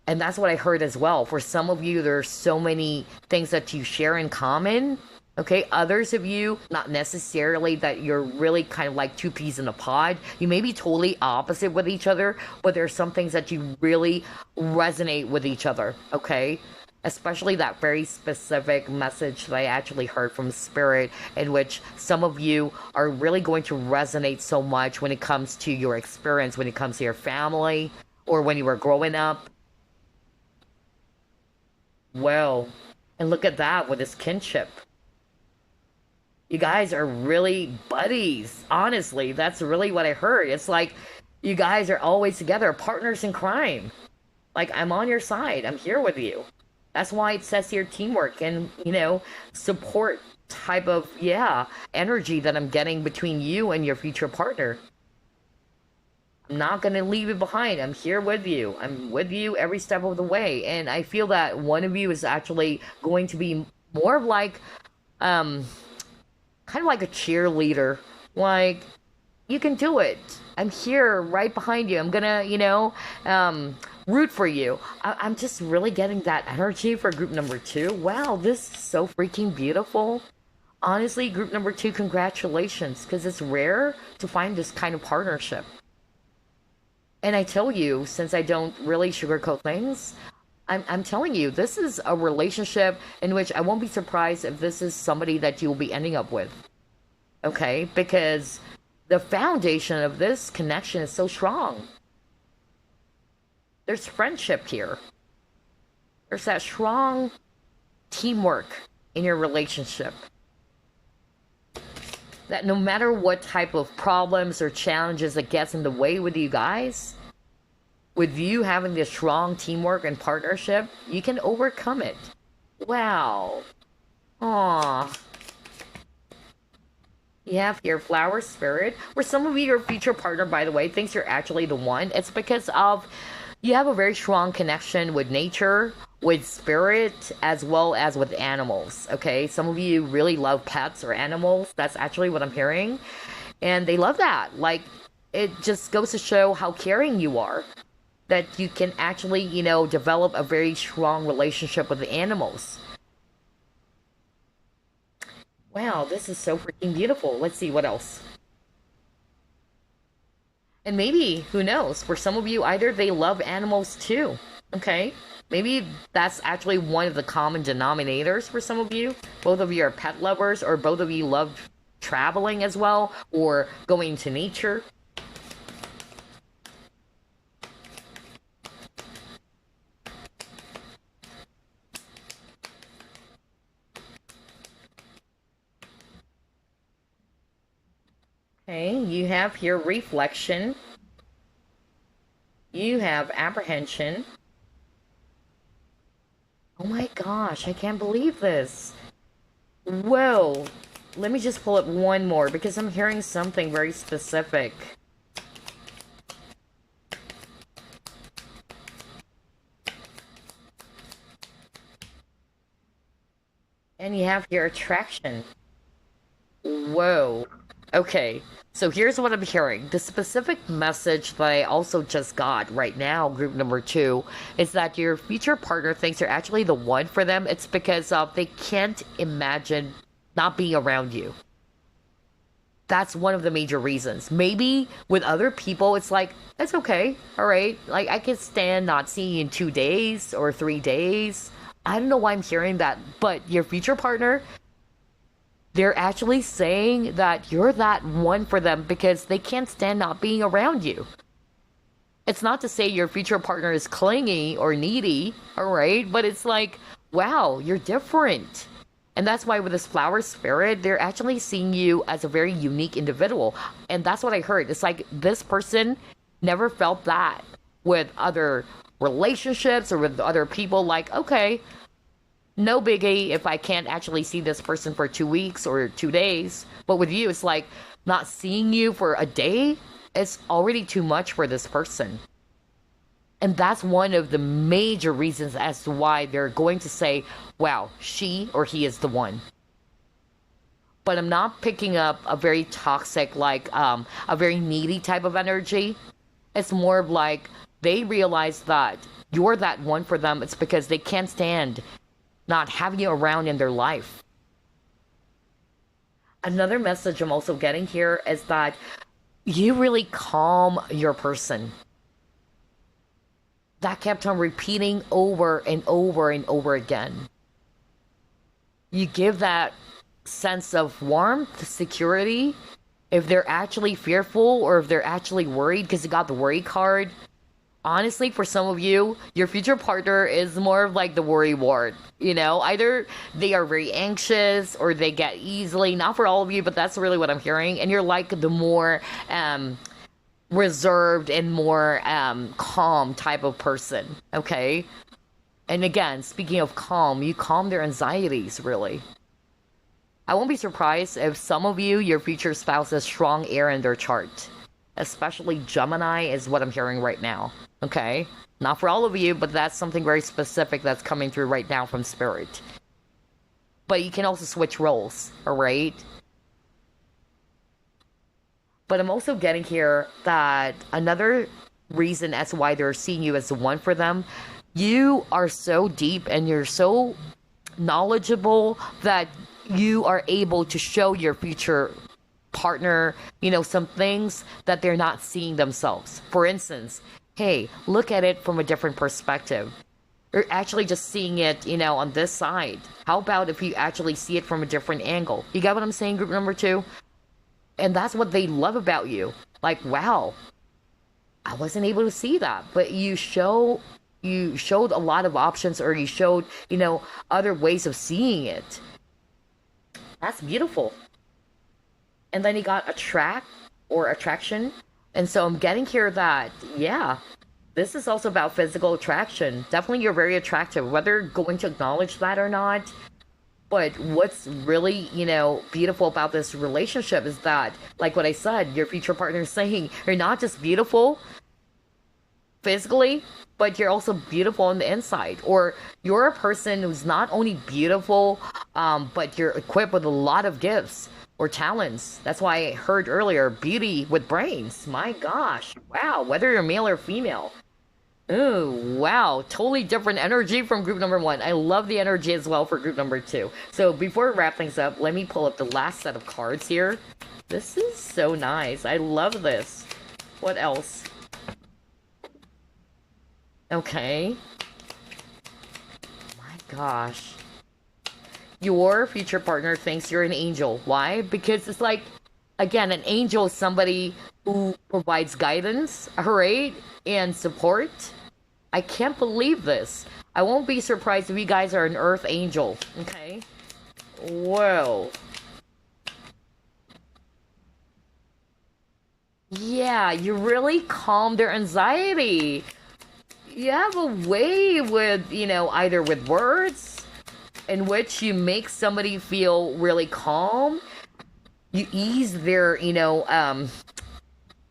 And that's what I heard as well. For some of you, there's so many things that you share in common. Okay, others of you, not necessarily that you're really kind of like two peas in a pod. You may be totally opposite with each other, but there's some things that you really resonate with each other. Okay, especially that very specific message that I actually heard from Spirit, in which some of you are really going to resonate so much when it comes to your experience, when it comes to your family, or when you were growing up. Well, and look at that with this kinship. You guys are really buddies. Honestly, that's really what I heard. It's like you guys are always together, partners in crime. Like, I'm on your side. I'm here with you. That's why it says here teamwork and, support type of, energy that I'm getting between you and your future partner. I'm not going to leave you behind. I'm here with you. I'm with you every step of the way. And I feel that one of you is actually going to be more of like, kind of like a cheerleader. Like, you can do it. I'm here right behind you. I'm gonna, root for you. I'm just really getting that energy for group number 2. Wow, this is so freaking beautiful. Honestly, group number 2, congratulations. Because it's rare to find this kind of partnership. And I tell you, since I don't really sugarcoat things, I'm telling you, this is a relationship in which I won't be surprised if this is somebody that you'll be ending up with. Okay? Because the foundation of this connection is so strong. There's friendship here. There's that strong teamwork in your relationship. That no matter what type of problems or challenges that gets in the way with you guys, with you having this strong teamwork and partnership, you can overcome it. Wow. Aww. You have your flower spirit, where some of you, your future partner, by the way, thinks you're actually the one. It's because of you have a very strong connection with nature, with spirit, as well as with animals. Okay, some of you really love pets or animals. That's actually what I'm hearing, and they love that. Like, it just goes to show how caring you are, that you can actually, you know, develop a very strong relationship with the animals. Wow, this is so freaking beautiful. Let's see what else. And maybe, who knows, for some of you, either they love animals too. Okay? Maybe that's actually one of the common denominators for some of you. Both of you are pet lovers, or both of you love traveling as well, or going to nature. Okay, you have here reflection. You have apprehension. Oh my gosh, I can't believe this. Whoa. Let me just pull up one more because I'm hearing something very specific. And you have your attraction. Whoa. Okay, so here's what I'm hearing. The specific message that I also just got right now, group number 2, is that your future partner thinks you're actually the one for them. It's because they can't imagine not being around you. That's one of the major reasons. Maybe with other people, it's like, it's okay, all right. Like, I can stand not seeing you in 2 days or 3 days. I don't know why I'm hearing that, but your future partner, they're actually saying that you're that one for them because they can't stand not being around you. It's not to say your future partner is clingy or needy, alright? But it's like, wow, you're different. And that's why with this flower spirit, they're actually seeing you as a very unique individual. And that's what I heard. It's like this person never felt that with other relationships or with other people. Like, okay, no biggie if I can't actually see this person for 2 weeks or 2 days. But with you, it's like not seeing you for a day is already too much for this person. And that's one of the major reasons as to why they're going to say, wow, she or he is the one. But I'm not picking up a very toxic, like a very needy type of energy. It's more of like they realize that you're that one for them. It's because they can't stand not having you around in their life. Another message I'm also getting here is that you really calm your person. That kept on repeating over and over and over again. You give that sense of warmth, security. If they're actually fearful or if they're actually worried because you got the worry card, honestly, for some of you, your future partner is more of like the worry ward. You know, either they are very anxious or they get easily, not for all of you, but that's really what I'm hearing. And you're like the more reserved and more calm type of person, okay? And again, speaking of calm, you calm their anxieties, really. I won't be surprised if some of you, your future spouse, has strong air in their chart. Especially Gemini is what I'm hearing right now. Okay? Not for all of you, but that's something very specific that's coming through right now from Spirit. But you can also switch roles, alright? But I'm also getting here that another reason as to why they're seeing you as the one for them, you are so deep and you're so knowledgeable that you are able to show your future partner, you know, some things that they're not seeing themselves. For instance, hey, look at it from a different perspective. You're actually just seeing it, on this side. How about if you actually see it from a different angle? You get what I'm saying, group number two? And that's what they love about you. Like, wow, I wasn't able to see that, but you showed a lot of options, or you showed, other ways of seeing it. That's beautiful. And then you got attract or attraction. And so I'm getting here that, yeah, this is also about physical attraction. Definitely you're very attractive, whether you're going to acknowledge that or not. But what's really, beautiful about this relationship is that, like what I said, your future partner is saying, you're not just beautiful physically, but you're also beautiful on the inside. Or you're a person who's not only beautiful, but you're equipped with a lot of gifts or talents. That's why I heard earlier, beauty with brains. My gosh, wow, whether you're male or female. Ooh, wow, totally different energy from group number one. I love the energy as well for group number two. So before we wrap things up, let me pull up the last set of cards here. This is so nice. I love this. What else? Okay. My gosh. Your future partner thinks you're an angel. Why? Because it's like, again, an angel is somebody who provides guidance, right? And support. I can't believe this. I won't be surprised if you guys are an earth angel. Okay? Whoa. Yeah, you really calm their anxiety. You have a way with, either with words in which you make somebody feel really calm. You ease their,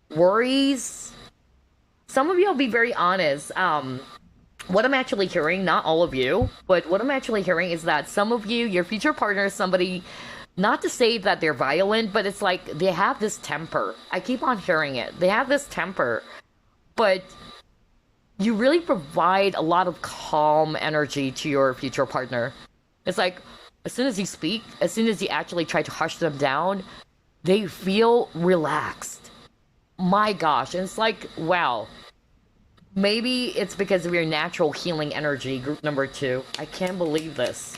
worries. Some of you, I'll be very honest. What I'm actually hearing, not all of you, but what I'm actually hearing is that some of you, your future partner is somebody, not to say that they're violent, but it's like they have this temper. I keep on hearing it. They have this temper, but you really provide a lot of calm energy to your future partner. It's like, as soon as you speak, as soon as you actually try to hush them down, they feel relaxed. My gosh, and it's like, wow. Maybe it's because of your natural healing energy, group number two. I can't believe this.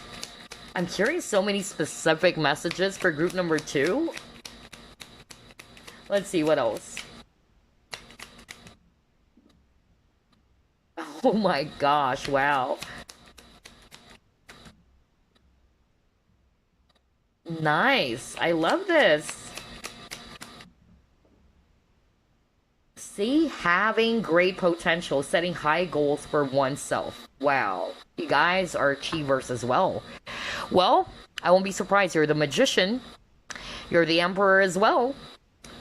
I'm hearing so many specific messages for group number two. Let's see, what else? Oh my gosh, wow. Nice. I love this. See, having great potential, setting high goals for oneself. Wow. You guys are achievers as well. Well, I won't be surprised. You're the magician. You're the emperor as well.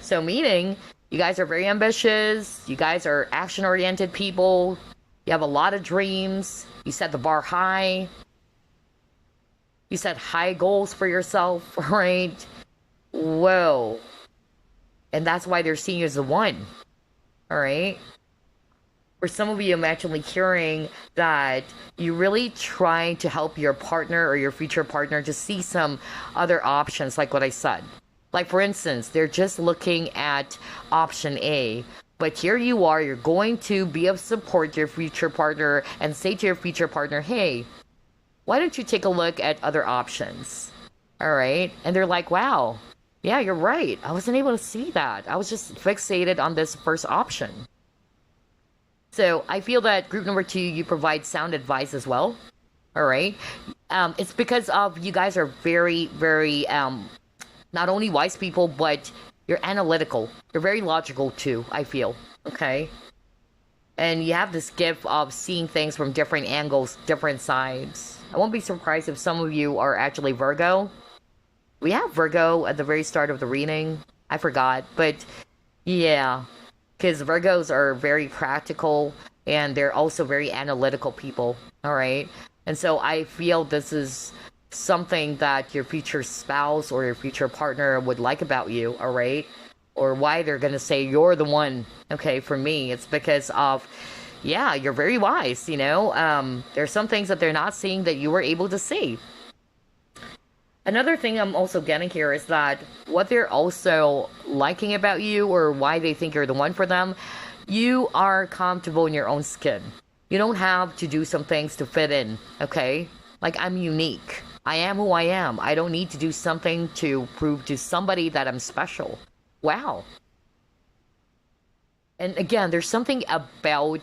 So meaning, you guys are very ambitious. You guys are action-oriented people. You have a lot of dreams. You set the bar high. You set high goals for yourself, right? Whoa. And that's why they're seeing you as the one. Alright? For some of you, I'm actually hearing that you really try to help your partner or your future partner to see some other options, like what I said. Like, for instance, they're just looking at option A. But here you are, you're going to be of support to your future partner and say to your future partner, hey, why don't you take a look at other options? All right? And they're like, wow, yeah, you're right. I wasn't able to see that. I was just fixated on this first option. So I feel that group number two, you provide sound advice as well. All right? It's because of you guys are very, very, not only wise people, but you're analytical. You're very logical too, I feel. Okay? And you have this gift of seeing things from different angles, different sides. I won't be surprised if some of you are actually Virgo. We have Virgo at the very start of the reading. I forgot, but yeah. Because Virgos are very practical and they're also very analytical people. Alright? And so I feel this is something that your future spouse or your future partner would like about you, alright? Or why they're gonna say you're the one. Okay, for me, it's because of, yeah, you're very wise, There's some things that they're not seeing that you were able to see. Another thing I'm also getting here is that what they're also liking about you or why they think you're the one for them, you are comfortable in your own skin. You don't have to do some things to fit in, okay? Like, I'm unique. I am who I am. I don't need to do something to prove to somebody that I'm special. Wow. And again, there's something about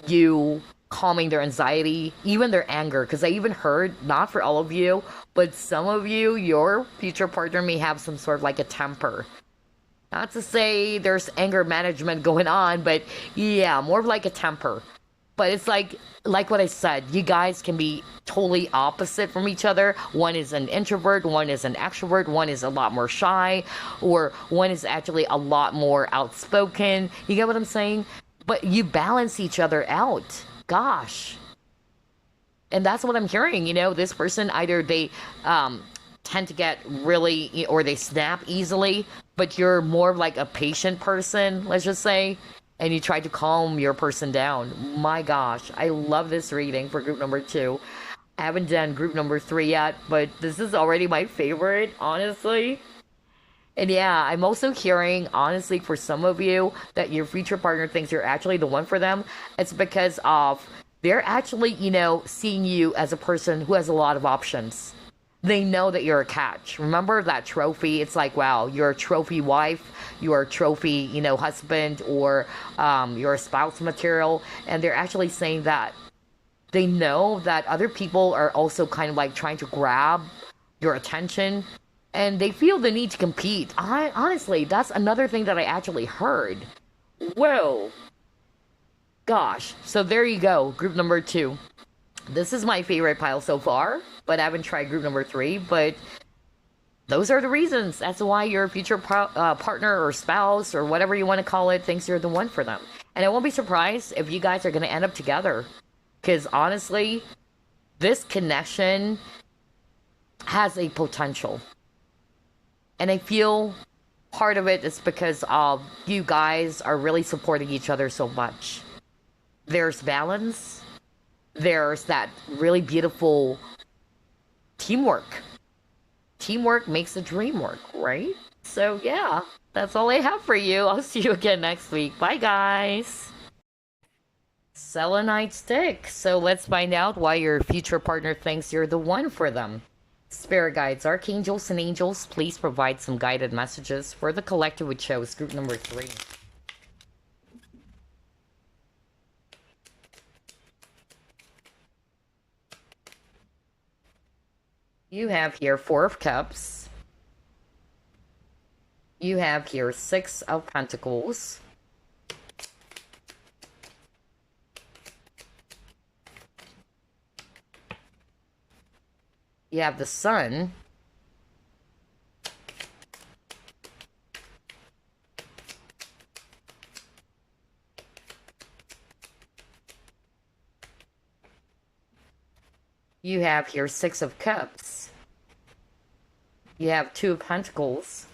you calming their anxiety, even their anger. Because I even heard, not for all of you, but some of you, your future partner may have some sort of like a temper. Not to say there's anger management going on, but yeah, more of like a temper. But it's like what I said, you guys can be totally opposite from each other. One is an introvert, one is an extrovert, one is a lot more shy, or one is actually a lot more outspoken. You get what I'm saying? But you balance each other out. Gosh. And that's what I'm hearing. This person, either they tend to get really, or they snap easily, but you're more of like a patient person, let's just say, and you try to calm your person down. My gosh, I love this reading for group number 2. I haven't done group number 3 yet, but this is already my favorite, honestly. And yeah, I'm also hearing, honestly, for some of you, that your future partner thinks you're actually the one for them. It's because of they're actually, seeing you as a person who has a lot of options. They know that you're a catch. Remember that trophy? It's like, wow, you're a trophy wife, you're a trophy, husband, or you're a spouse material. And they're actually saying that they know that other people are also kind of like trying to grab your attention. And they feel the need to compete. Honestly, that's another thing that I actually heard. Whoa. Gosh. So there you go, group number 2. This is my favorite pile so far, but I haven't tried group number 3. But those are the reasons. That's why your future partner or spouse or whatever you want to call it thinks you're the one for them. And I won't be surprised if you guys are going to end up together. Because honestly, this connection has a potential. And I feel part of it is because you guys are really supporting each other so much. There's balance. There's that really beautiful teamwork. Teamwork makes the dream work, right? So yeah, that's all I have for you. I'll see you again next week. Bye, guys. Selenite stick. So let's find out why your future partner thinks you're the one for them. Spirit guides, archangels, and angels, please provide some guided messages for the collective we chose, group number 3. You have here 4 of Cups. You have here 6 of Pentacles. You have the Sun. You have here 6 of Cups. You have 2 of Pentacles.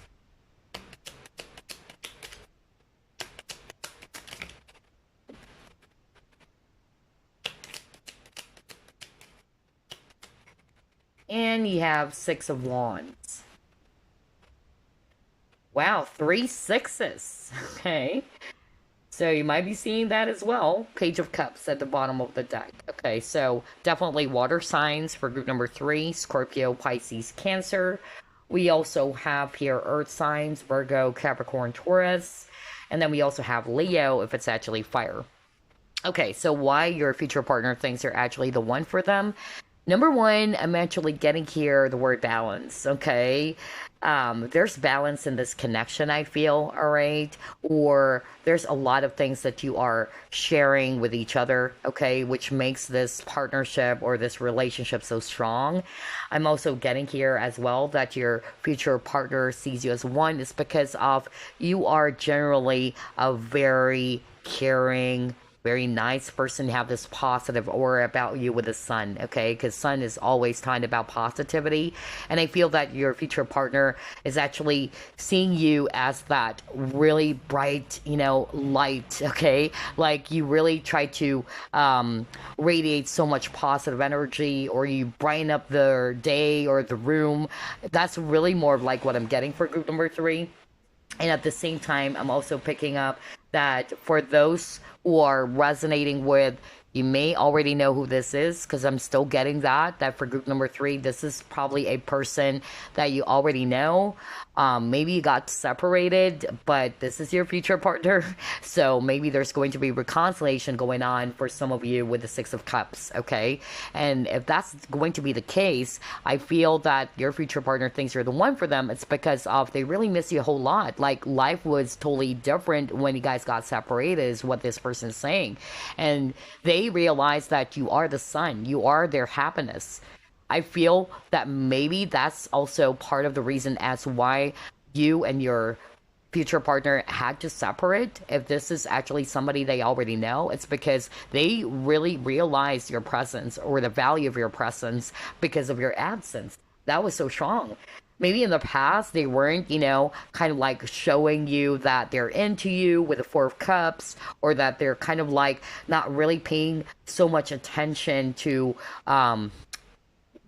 And you have 6 of Wands. Wow, 3 6s. Okay. So you might be seeing that as well. Page of Cups at the bottom of the deck. Okay, so definitely water signs for group number 3. Scorpio, Pisces, Cancer. We also have here earth signs, Virgo, Capricorn, Taurus. And then we also have Leo if it's actually fire. Okay, so why your future partner thinks you're actually the one for them. Number 1, I'm actually getting here the word balance, okay? There's balance in this connection, I feel, all right? Or there's a lot of things that you are sharing with each other, okay? Which makes this partnership or this relationship so strong. I'm also getting here as well that your future partner sees you as one is because of you are generally a very caring, very nice person to have this positive aura about you with the sun, okay? Because sun is always kind of about positivity. And I feel that your future partner is actually seeing you as that really bright, light, okay? Like you really try to radiate so much positive energy, or you brighten up the day or the room. That's really more of like what I'm getting for group number 3. And at the same time, I'm also picking up that for those who are resonating with You may already know who this is because I'm still getting that for group number three, this is probably a person that you already know. Maybe you got separated, but this is your future partner. So maybe there's going to be reconciliation going on for some of you with the Six of Cups, okay? And if that's going to be the case, I feel that your future partner thinks you're the one for them. It's because of they really miss you a whole lot. Like life was totally different when you guys got separated, is what this person is saying. And they realize that you are the sun, you are their happiness. I feel that maybe that's also part of the reason as why you and your future partner had to separate. If this is actually somebody they already know, it's because they really realize your presence or the value of your presence because of your absence. That was so strong. Maybe in the past they weren't, kind of like showing you that they're into you with the Four of Cups, or that they're kind of like not really paying so much attention to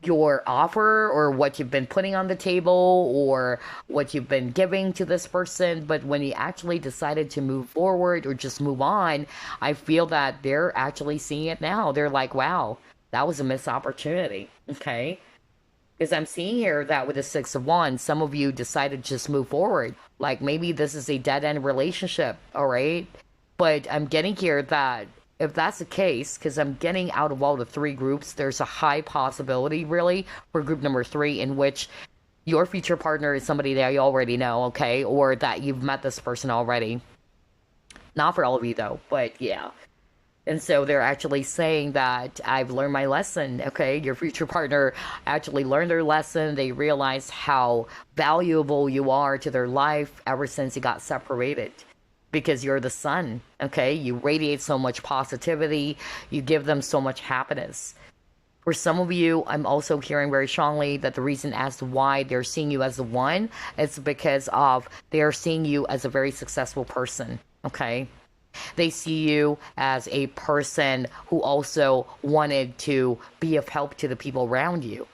your offer or what you've been putting on the table or what you've been giving to this person. But when you actually decided to move forward or just move on, I feel that they're actually seeing it now. They're like, wow, that was a missed opportunity. Okay. Because I'm seeing here that with the Six of Wands, some of you decided to just move forward. Like maybe this is a dead end relationship. All right. But I'm getting here that if that's the case, because I'm getting out of all the three groups, there's a high possibility, really, for group number three, in which your future partner is somebody that you already know, okay? Or that you've met this person already. Not for all of you, though, but yeah. And so they're actually saying that I've learned my lesson, okay? Your future partner actually learned their lesson. They realized how valuable you are to their life ever since you got separated. Because you're the sun, okay? You radiate so much positivity. You give them so much happiness. For some of you, I'm also hearing very strongly that the reason as to why they're seeing you as the one is because of they are seeing you as a very successful person, okay? They see you as a person who also wanted to be of help to the people around you.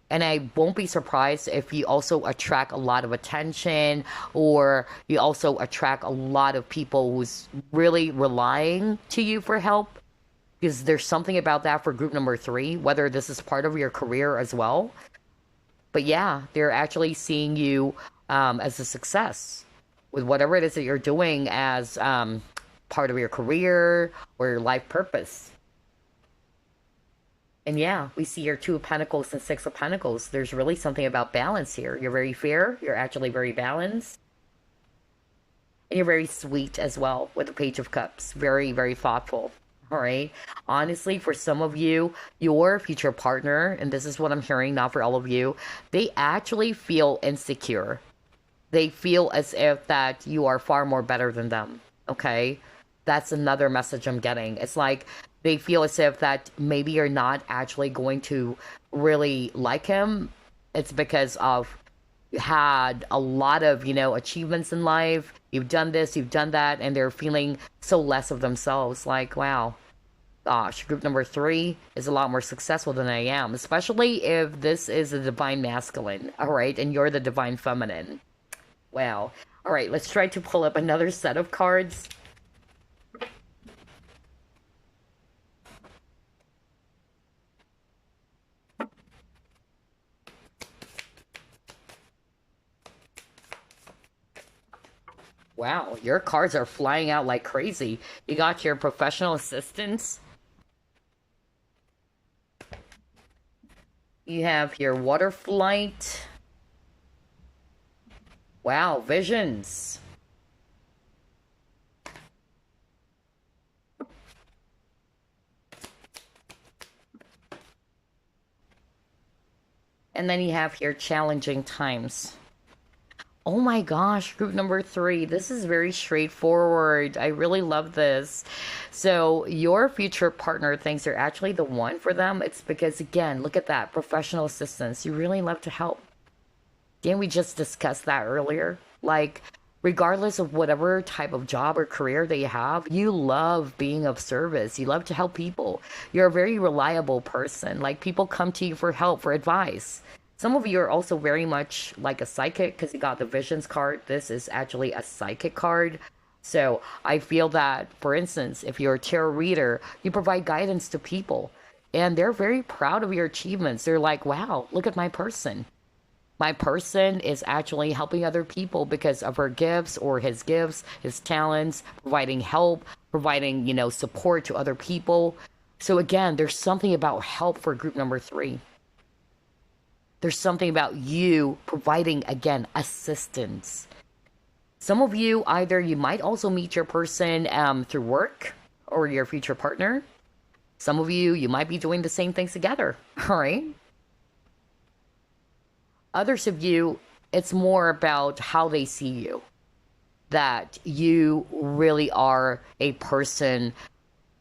And I won't be surprised if you also attract a lot of attention, or you also attract a lot of people who's really relying to you for help. Because there's something about that for group number three, whether this is part of your career as well. But yeah, they're actually seeing you as a success with whatever it is that you're doing as part of your career or your life purpose. And yeah, we see your Two of Pentacles and Six of Pentacles. There's really something about balance here. You're very fair. You're actually very balanced. And you're very sweet as well with the Page of Cups. Very, very thoughtful. All right. Honestly, for some of you, your future partner, and this is what I'm hearing, not for all of you, they actually feel insecure. They feel as if that you are far more better than them. Okay. That's another message I'm getting. It's like they feel as if that maybe you're not actually going to really like him. It's because of you had a lot of, achievements in life. You've done this, you've done that, and they're feeling so less of themselves. Like, wow, gosh, group number three is a lot more successful than I am, especially if this is a divine masculine, all right, and you're the divine feminine. Wow. All right, let's try to pull up another set of cards. Wow, your cards are flying out like crazy. You got your professional assistants. You have your water flight. Wow, visions. And then you have your challenging times. Oh my gosh, group number three. This is very straightforward. I really love this. So, your future partner thinks you're actually the one for them. It's because, again, look at that professional assistance. You really love to help. Didn't we just discuss that earlier? Like, regardless of whatever type of job or career that you have, you love being of service. You love to help people. You're a very reliable person. Like, people come to you for help, for advice. Some of you are also very much like a psychic because you got the visions card. This is actually a psychic card. So I feel that, for instance, if you're a tarot reader, you provide guidance to people and they're very proud of your achievements. They're like, wow, look at my person. My person is actually helping other people because of her gifts or his gifts, his talents, providing help, providing, support to other people. So again, there's something about help for group number 3. There's something about you providing, again, assistance. Some of you, either you might also meet your person through work or your future partner. Some of you, you might be doing the same things together, all right? Others of you, it's more about how they see you. That you really are a person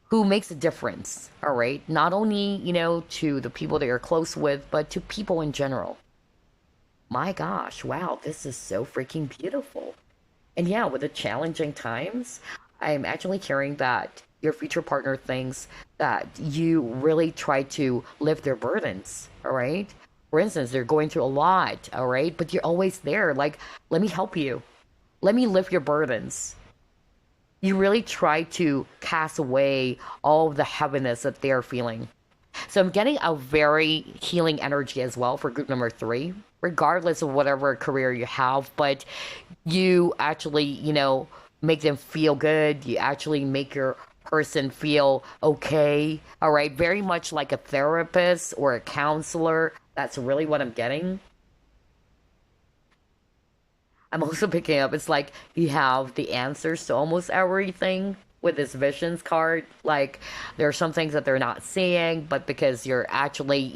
who makes a difference, all right? Not only, to the people that you're close with, but to people in general. My gosh, wow, this is so freaking beautiful. And yeah, with the challenging times, I'm actually hearing that your future partner thinks that you really try to lift their burdens, all right? For instance, they're going through a lot, all right? But you're always there, like, let me help you. Let me lift your burdens. You really try to cast away all of the heaviness that they're feeling. So I'm getting a very healing energy as well for group number 3, regardless of whatever career you have. But you actually, make them feel good. You actually make your person feel okay. All right. Very much like a therapist or a counselor. That's really what I'm getting. I'm also picking up, it's like you have the answers to almost everything with this visions card. Like, there are some things that they're not seeing, but because you're actually,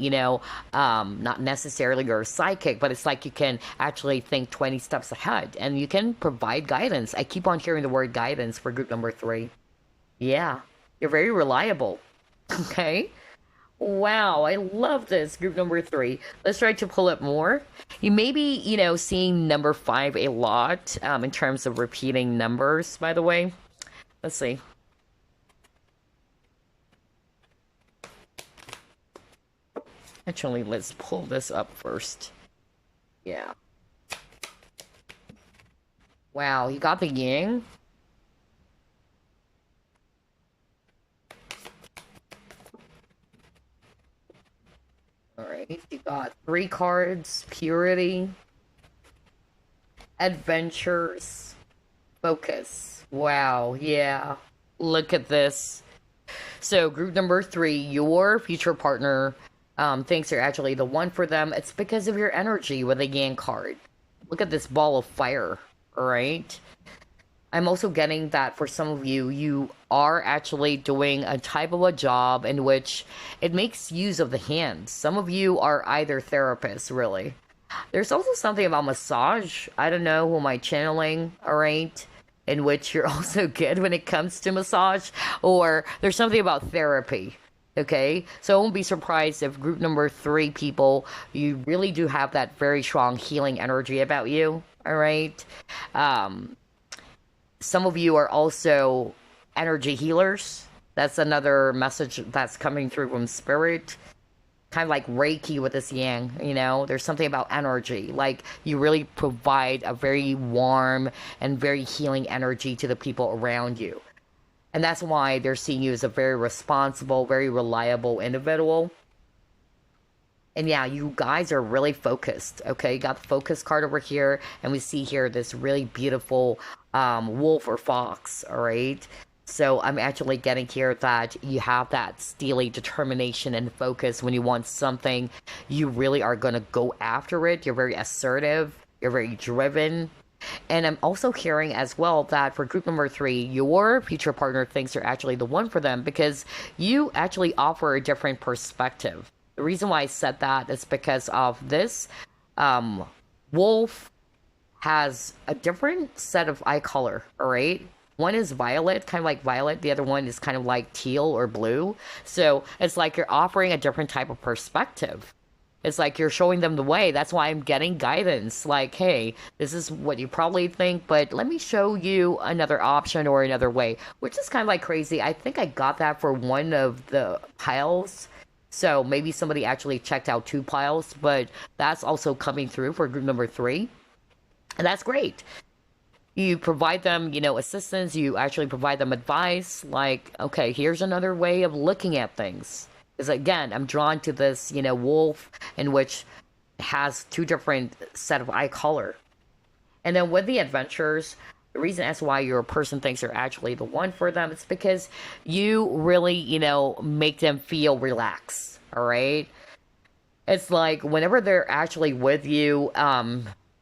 not necessarily you're a psychic, but it's like you can actually think 20 steps ahead and you can provide guidance. I keep on hearing the word guidance for group number 3. Yeah, you're very reliable. Okay. Wow, I love this, group number 3. Let's try to pull up more. You may be, seeing number 5 a lot in terms of repeating numbers, by the way. Let's see. Actually, let's pull this up first. Yeah. Wow, you got the yin. Alright, you got 3 cards. Purity. Adventures. Focus. Wow, yeah. Look at this. So, group number 3, your future partner thinks you're actually the one for them. It's because of your energy with a Yang card. Look at this ball of fire, alright? I'm also getting that for some of you, you are actually doing a type of a job in which it makes use of the hands. Some of you are either therapists, really. There's also something about massage. I don't know who am I channeling, alright? In which you're also good when it comes to massage. Or there's something about therapy. Okay, so I won't be surprised if group number 3 people, you really do have that very strong healing energy about you, all right? Some of you are also energy healers. That's another message that's coming through from spirit. Kind of like Reiki with this yang, there's something about energy. Like, you really provide a very warm and very healing energy to the people around you. And that's why they're seeing you as a very responsible, very reliable individual. And yeah, you guys are really focused, okay? You got the focus card over here, and we see here this really beautiful wolf or fox, all right? So I'm actually getting here that you have that steely determination and focus when you want something. You really are going to go after it. You're very assertive. You're very driven. And I'm also hearing as well that for group number 3, your future partner thinks you're actually the one for them because you actually offer a different perspective. The reason why I said that is because of this wolf has a different set of eye color, all right? One is violet, kind of like violet. The other one is kind of like teal or blue. So it's like you're offering a different type of perspective. It's like you're showing them the way. That's why I'm getting guidance. Like, hey, this is what you probably think, but let me show you another option or another way, which is kind of like crazy. I think I got that for one of the piles. So maybe somebody actually checked out 2 piles, but that's also coming through for group number 3. And that's great. You provide them, assistance. You actually provide them advice. Like, okay, here's another way of looking at things. Because again, I'm drawn to this, wolf in which has two different set of eye color. And then with the adventures, the reason as why your person thinks you're actually the one for them, it's because you really, make them feel relaxed. All right. It's like whenever they're actually with you,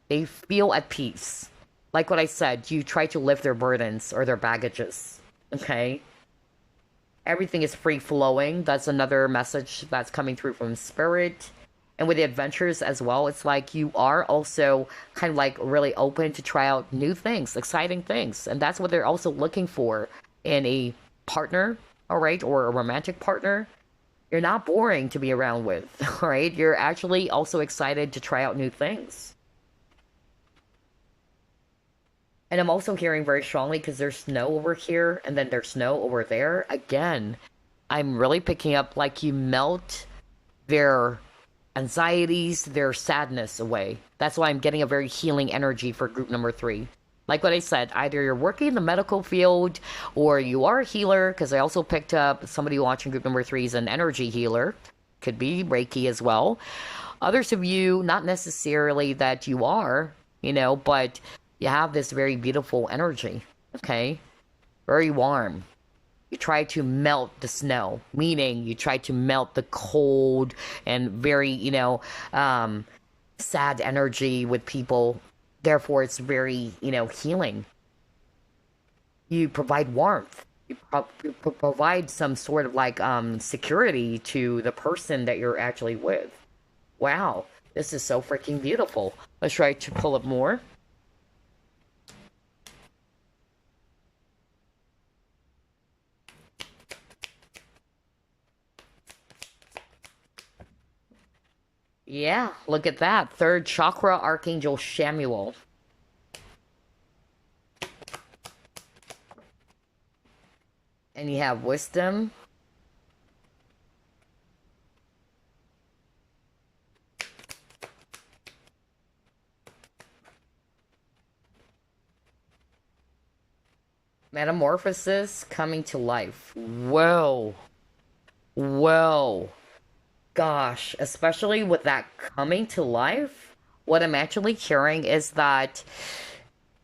they feel at peace. Like what I said, you try to lift their burdens or their baggages. Okay? Everything is free flowing. That's another message that's coming through from Spirit. And with the adventures as well, it's like you are also kind of like really open to try out new things, exciting things. And that's what they're also looking for in a partner, all right, or a romantic partner. You're not boring to be around with, all right? You're actually also excited to try out new things. And I'm also hearing very strongly because there's snow over here and then there's snow over there. Again, I'm really picking up like you melt their anxieties, their sadness away. That's why I'm getting a very healing energy for group number 3. Like what I said, either you're working in the medical field or you are a healer, because I also picked up somebody watching group number 3 is an energy healer. Could be Reiki as well. Others of you, not necessarily that you are, but you have this very beautiful energy, okay? Very warm. You try to melt the snow, meaning you try to melt the cold and very, sad energy with people. Therefore, it's very, healing. You provide warmth. You provide some sort of like security to the person that you're actually with. Wow, this is so freaking beautiful. Let's try to pull up more. Yeah, look at that. 3rd chakra, Archangel Samuel. And you have wisdom. Metamorphosis coming to life. Whoa. Whoa. Gosh, especially with that coming to life, what I'm actually hearing is that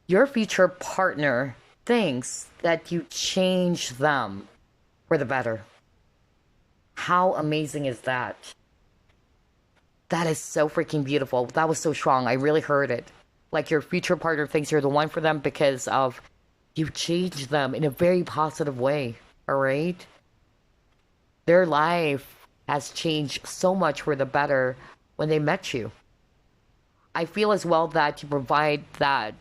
your future partner thinks that you change them for the better. How amazing is that? That is so freaking beautiful. That was so strong. I really heard it. Like your future partner thinks you're the one for them because of you changed them in a very positive way. All right? Their life has changed so much for the better when they met you. I feel as well that you provide that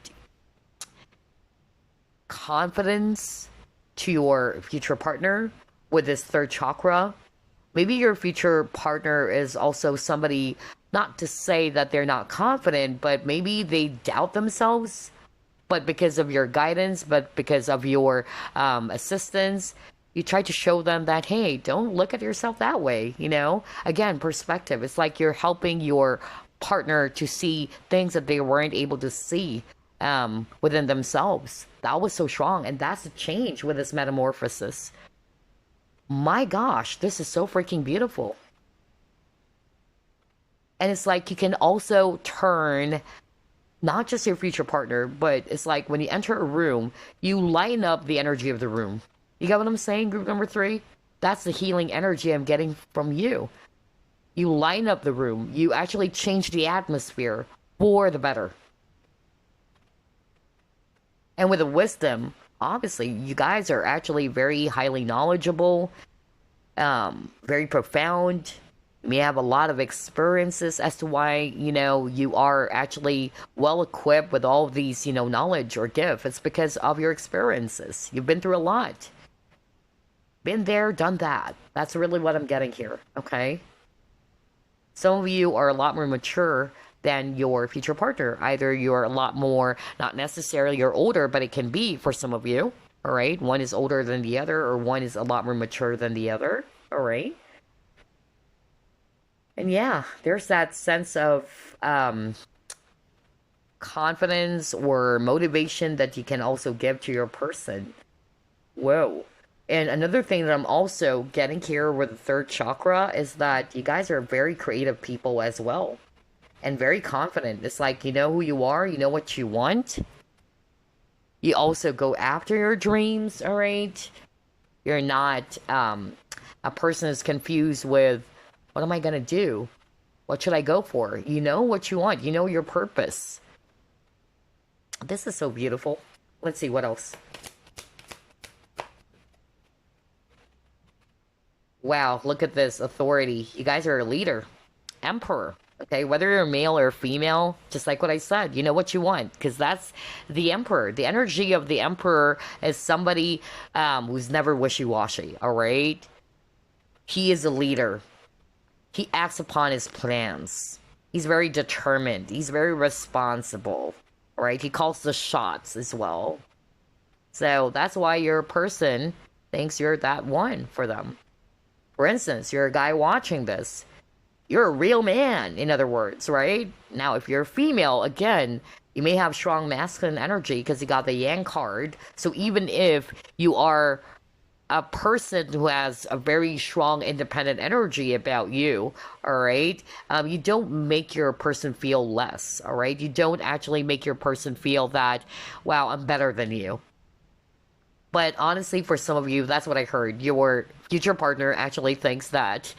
confidence to your future partner with this 3rd chakra. Maybe your future partner is also somebody, not to say that they're not confident, but maybe they doubt themselves. But because of your guidance, but because of your assistance, you try to show them that, hey, don't look at yourself that way, Again, perspective. It's like you're helping your partner to see things that they weren't able to see within themselves. That was so strong. And that's a change with this metamorphosis. My gosh, this is so freaking beautiful. And it's like you can also turn not just your future partner, but it's like when you enter a room, you lighten up the energy of the room. You get what I'm saying, group number 3? That's the healing energy I'm getting from you. You line up the room. You actually change the atmosphere for the better. And with the wisdom, obviously, you guys are actually very highly knowledgeable, very profound. You may have a lot of experiences as to why, you are actually well equipped with all of these, knowledge or gift. It's because of your experiences. You've been through a lot. Been there, done that. That's really what I'm getting here, okay? Some of you are a lot more mature than your future partner. Either you're a lot more, not necessarily you're older, but it can be for some of you, all right? One is older than the other, or one is a lot more mature than the other, all right? And yeah, there's that sense of confidence or motivation that you can also give to your person. Whoa. And another thing that I'm also getting here with the third chakra is that you guys are very creative people as well. And very confident. It's like you know who you are, you know what you want. You also go after your dreams, alright? You're not a person is confused with what am I gonna do? What should I go for? You know what you want, you know your purpose. This is so beautiful. Let's see what else. Wow, look at this authority. You guys are a leader. Emperor. Okay, whether you're male or female, just like what I said, you know what you want, because that's the emperor. The energy of the emperor is somebody who's never wishy-washy, all right? He is a leader. He acts upon his plans. He's very determined. He's very responsible, all right? He calls the shots as well. So that's why your person thinks you're that one for them. For instance, you're a guy watching this. You're a real man, in other words, right? Now, if you're a female, again, you may have strong masculine energy because you got the Yang card. So even if you are a person who has a very strong independent energy about you, all right, you don't make your person feel less, all right? You don't actually make your person feel that, wow, I'm better than you. But honestly, for some of you, that's what I heard. Your future partner actually thinks that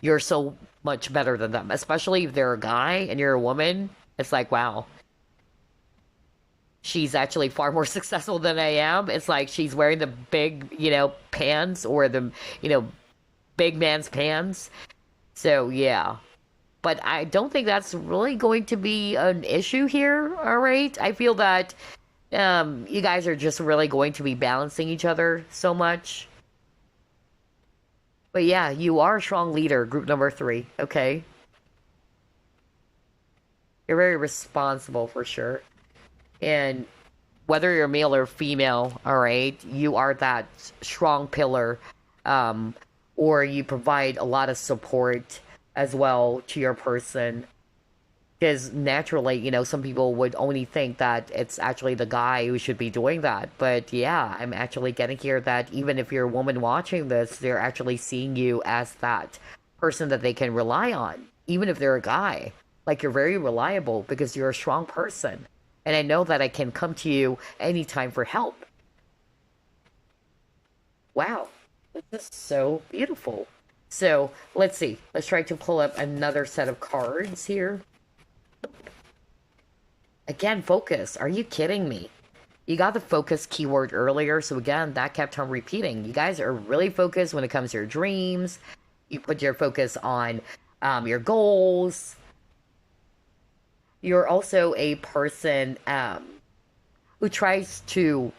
you're so much better than them, especially if they're a guy and you're a woman. It's like, wow, she's actually far more successful than I am. It's like she's wearing the big, pants or the, big man's pants. So, yeah. But I don't think that's really going to be an issue here, all right? I feel that you guys are just really going to be balancing each other so much. But yeah, you are a strong leader, group number 3, okay? You're very responsible for sure. And whether you're male or female, alright, you are that strong pillar, or you provide a lot of support as well to your person. Because naturally, some people would only think that it's actually the guy who should be doing that. But yeah, I'm actually getting here that even if you're a woman watching this, they're actually seeing you as that person that they can rely on. Even if they're a guy. Like, you're very reliable because you're a strong person. And I know that I can come to you anytime for help. Wow. This is so beautiful. So, let's see. Let's try to pull up another set of cards here. Again, focus. Are you kidding me? You got the focus keyword earlier, so again, that kept on repeating. You guys are really focused when it comes to your dreams. You put your focus on your goals. You're also a person who tries to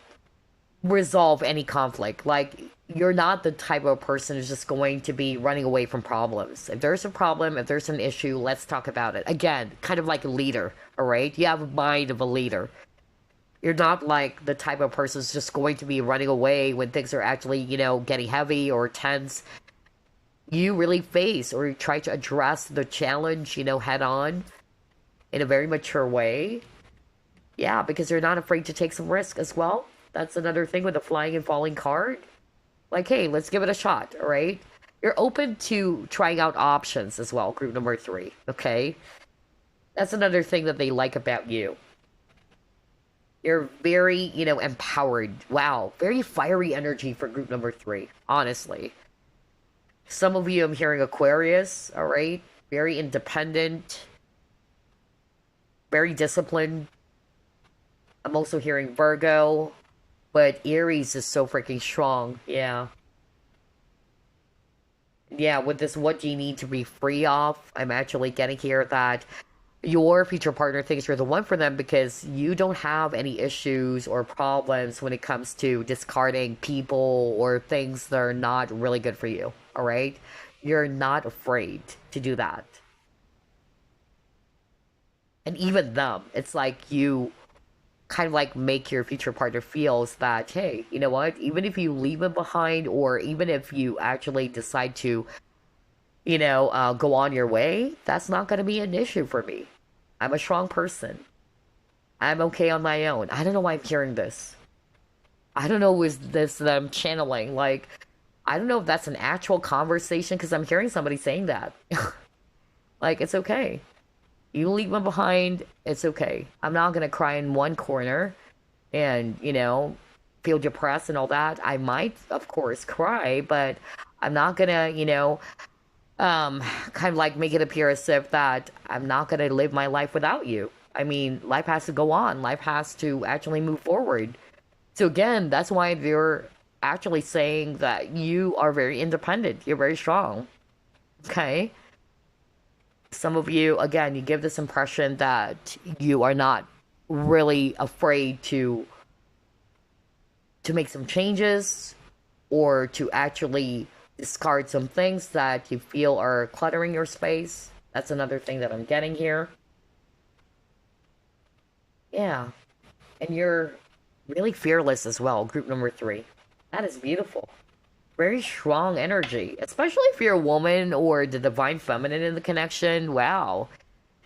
resolve any conflict. Like, you're not the type of person who's just going to be running away from problems. If there's a problem, if there's an issue, let's talk about it. Again, kind of like a leader, all right? You have a mind of a leader. You're not like the type of person who's just going to be running away when things are actually, getting heavy or tense. You really face or you try to address the challenge, head on in a very mature way. Yeah, because you're not afraid to take some risk as well. That's another thing with the flying and falling card. Like, hey, let's give it a shot, all right? You're open to trying out options as well, group number 3, okay? That's another thing that they like about you. You're very, empowered. Wow, very fiery energy for group number 3, honestly. Some of you, I'm hearing Aquarius, all right? Very independent. Very disciplined. I'm also hearing Virgo. But Aries is so freaking strong. Yeah. Yeah, with this what do you need to be free of, I'm actually getting here that your future partner thinks you're the one for them because you don't have any issues or problems when it comes to discarding people or things that are not really good for you. Alright? You're not afraid to do that. And even them, it's like you kind of like make your future partner feels that, hey, you know what, even if you leave him behind or even if you actually decide to, go on your way, that's not going to be an issue for me. I'm a strong person. I'm okay on my own. I don't know why I'm hearing this. I don't know is this that I'm channeling. Like, I don't know if that's an actual conversation because I'm hearing somebody saying that. Like, it's okay. You leave me behind, it's okay. I'm not gonna cry in one corner and, feel depressed and all that. I might, of course, cry, but I'm not gonna, kind of like make it appear as if that I'm not gonna live my life without you. I mean, life has to go on. Life has to actually move forward. So again, that's why they're actually saying that you are very independent. You're very strong. Okay? Some of you, again, you give this impression that you are not really afraid to make some changes or to actually discard some things that you feel are cluttering your space. That's another thing that I'm getting here. Yeah. And you're really fearless as well, group number 3. That is beautiful. Very strong energy, especially if you're a woman or the divine feminine in the connection. Wow.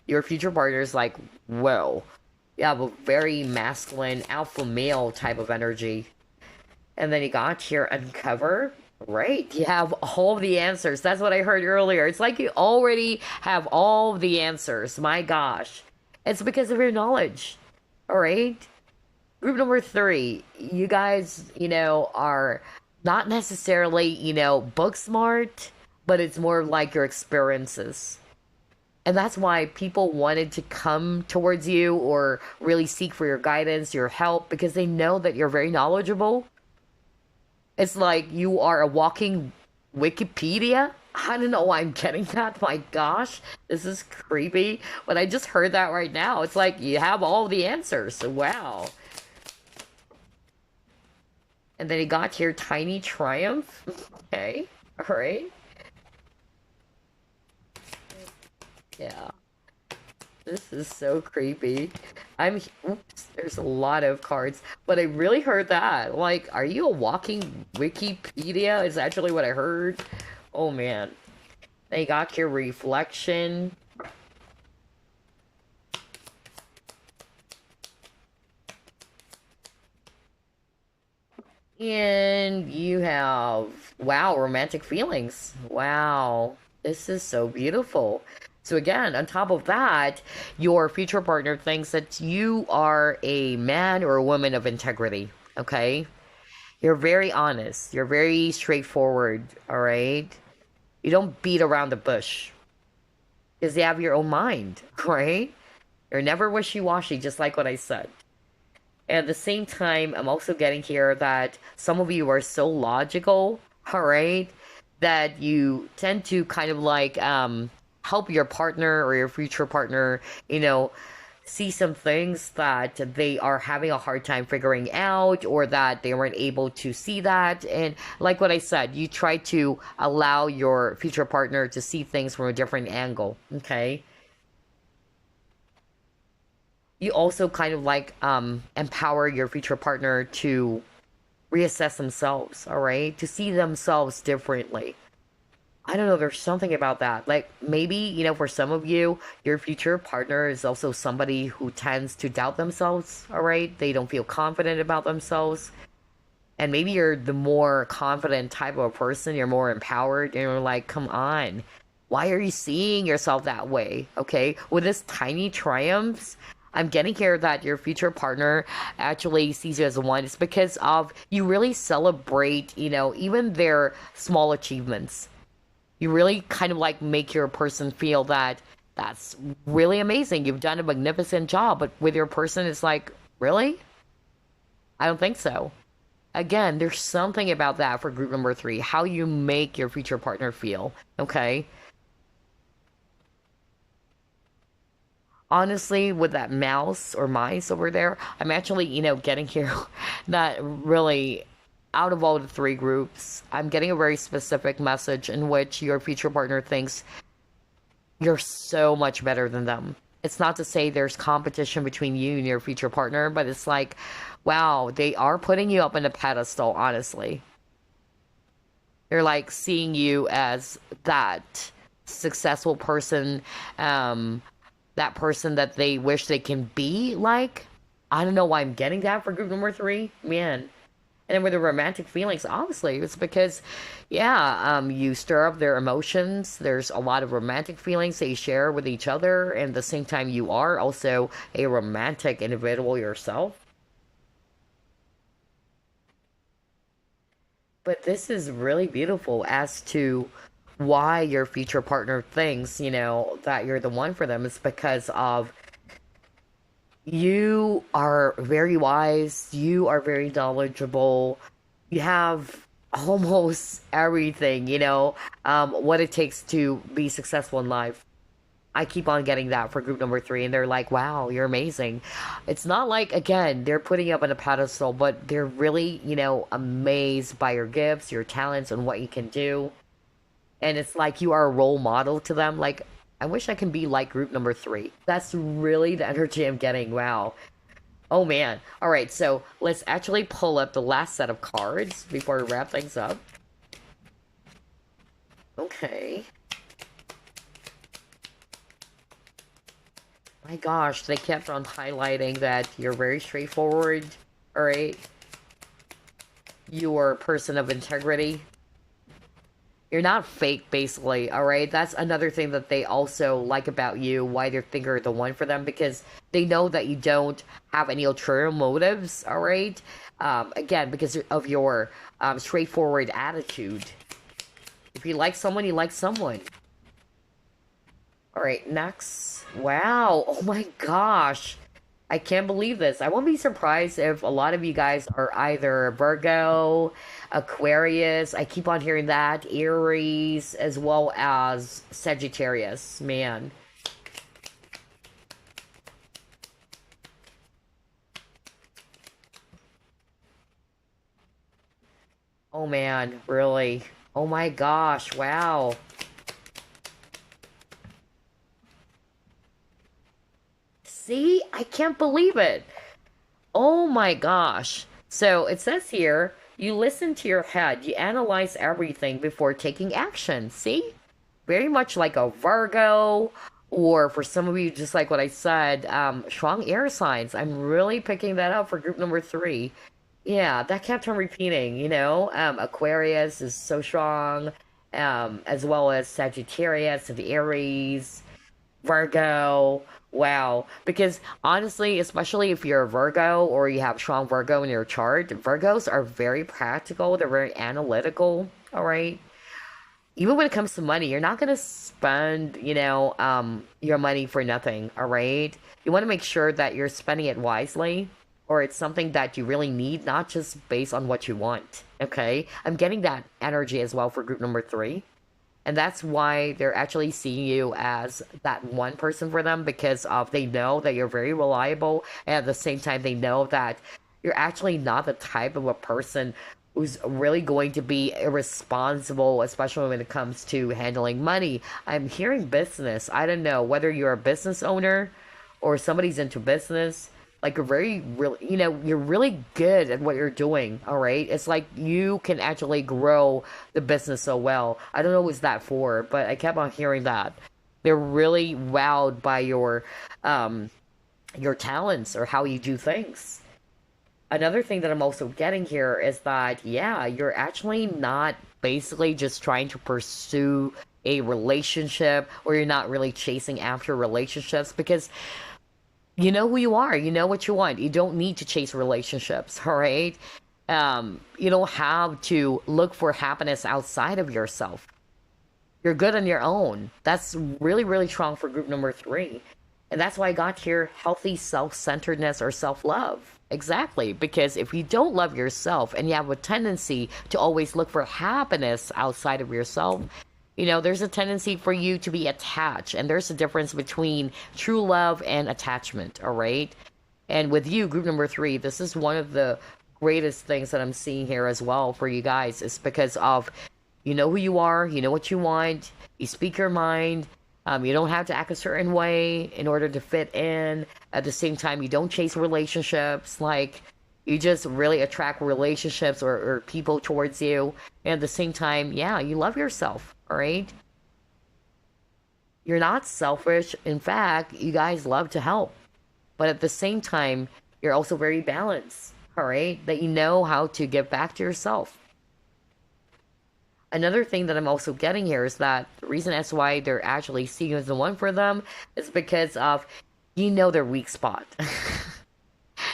Your future partner is like, whoa. You have a very masculine, alpha male type of energy. And then you got your uncover. Right. You have all the answers. That's what I heard earlier. It's like you already have all the answers. My gosh. It's because of your knowledge. All right. Group number 3, you guys, are not necessarily, book smart, but it's more like your experiences. And that's why people wanted to come towards you or really seek for your guidance, your help, because they know that you're very knowledgeable. It's like you are a walking Wikipedia. I don't know why I'm getting that. My gosh, this is creepy. But I just heard that right now. It's like you have all the answers. Wow. And then he got here, Tiny Triumph. Okay, alright. Yeah. This is so creepy. Oops, there's a lot of cards. But I really heard that. Like, are you a walking Wikipedia? Is actually what I heard. Oh, man. Then you got here, Reflection. And you have, wow, romantic feelings. Wow, this is so beautiful. So again, on top of that, your future partner thinks that you are a man or a woman of integrity, okay? You're very honest. You're very straightforward, all right? You don't beat around the bush because you have your own mind, right? You're never wishy-washy, just like what I said. And at the same time, I'm also getting here that some of you are so logical, all right, that you tend to kind of like help your partner or your future partner, see some things that they are having a hard time figuring out or that they weren't able to see that. And like what I said, you try to allow your future partner to see things from a different angle, okay? You also kind of like empower your future partner to reassess themselves, all right? To see themselves differently. I don't know, there's something about that. Like maybe, for some of you, your future partner is also somebody who tends to doubt themselves, all right? They don't feel confident about themselves. And maybe you're the more confident type of person, you're more empowered, and you're like, come on. Why are you seeing yourself that way? Okay? With this tiny triumphs, I'm getting here that your future partner actually sees you as one. It's because of you really celebrate, even their small achievements. You really kind of like make your person feel that that's really amazing. You've done a magnificent job. But with your person, it's like, really? I don't think so. Again, there's something about that for group number 3, how you make your future partner feel. Okay? Honestly, with that mouse or mice over there, I'm actually, getting here that really, out of all the 3 groups, I'm getting a very specific message in which your future partner thinks you're so much better than them. It's not to say there's competition between you and your future partner, but it's like, wow, they are putting you up in a pedestal, honestly. They're like seeing you as that successful person, that person that they wish they can be like. I don't know why I'm getting that for group number three, man. And then with the romantic feelings, obviously, it's because, yeah, you stir up their emotions. There's a lot of romantic feelings they share with each other, and at the same time, you are also a romantic individual yourself. But this is really beautiful as to why your future partner thinks, that you're the one for them. It's because of you are very wise, you are very knowledgeable, you have almost everything, what it takes to be successful in life. I keep on getting that for group number three, and they're like, wow, you're amazing. It's not like, again, they're putting you up on a pedestal, but they're really, amazed by your gifts, your talents, and what you can do. And it's like you are a role model to them. Like, I wish I can be like group number three. That's really the energy I'm getting. Wow. Oh man. All right, so let's actually pull up the last set of cards before we wrap things up. Okay. My gosh, they kept on highlighting that you're very straightforward. All right. You are a person of integrity. You're not fake, basically, all right? That's another thing that they also like about you, why they think you're the one for them, because they know that you don't have any ulterior motives, all right? Again, because of your straightforward attitude. If you like someone, you like someone. All right, next. Wow, oh my gosh. I can't believe this. I won't be surprised if a lot of you guys are either Virgo, Aquarius, I keep on hearing that, Aries, as well as Sagittarius. Man. Oh man, really? Oh my gosh, wow. See? I can't believe it. Oh my gosh. So it says here, you listen to your head, you analyze everything before taking action. See? Very much like a Virgo, or for some of you, just like what I said, strong air signs. I'm really picking that up for group number three. Yeah, that kept on repeating, Aquarius is so strong, as well as Sagittarius and Aries. Virgo. Wow. Because honestly, especially if you're a Virgo or you have strong Virgo in your chart, Virgos are very practical. They're very analytical. All right. Even when it comes to money, you're not going to spend, your money for nothing. All right. You want to make sure that you're spending it wisely, or it's something that you really need, not just based on what you want. Okay. I'm getting that energy as well for group number three. And that's why they're actually seeing you as that one person for them, because of they know that you're very reliable, and at the same time they know that you're actually not the type of a person who's really going to be irresponsible, especially when it comes to handling money. I'm hearing business. I don't know whether you're a business owner or somebody's into business. Like you're very really, you're really good at what you're doing. All right, it's like you can actually grow the business so well. I don't know who's that for, but I kept on hearing that they're really wowed by your talents or how you do things. Another thing that I'm also getting here is that, yeah, you're actually not basically just trying to pursue a relationship, or you're not really chasing after relationships, because you know who you are, you know what you want. You don't need to chase relationships, all right? You don't have to look for happiness outside of yourself. You're good on your own. That's really, really strong for group number three. And that's why I got here healthy self centeredness or self love. Exactly. Because if you don't love yourself and you have a tendency to always look for happiness outside of yourself, there's a tendency for you to be attached. And there's a difference between true love and attachment. All right. And with you, group number three, this is one of the greatest things that I'm seeing here as well for you guys. Is because of you know who you are, you know what you want, you speak your mind. You don't have to act a certain way in order to fit in. At the same time, you don't chase relationships. Like, you just really attract relationships or people towards you. And at the same time, yeah, you love yourself, all right? You're not selfish. In fact, you guys love to help. But at the same time, You're also very balanced, all right? That you know how to give back to yourself. Another thing that I'm also getting here is that the reason that's why they're actually seeing you as the one for them is because of you know their weak spot.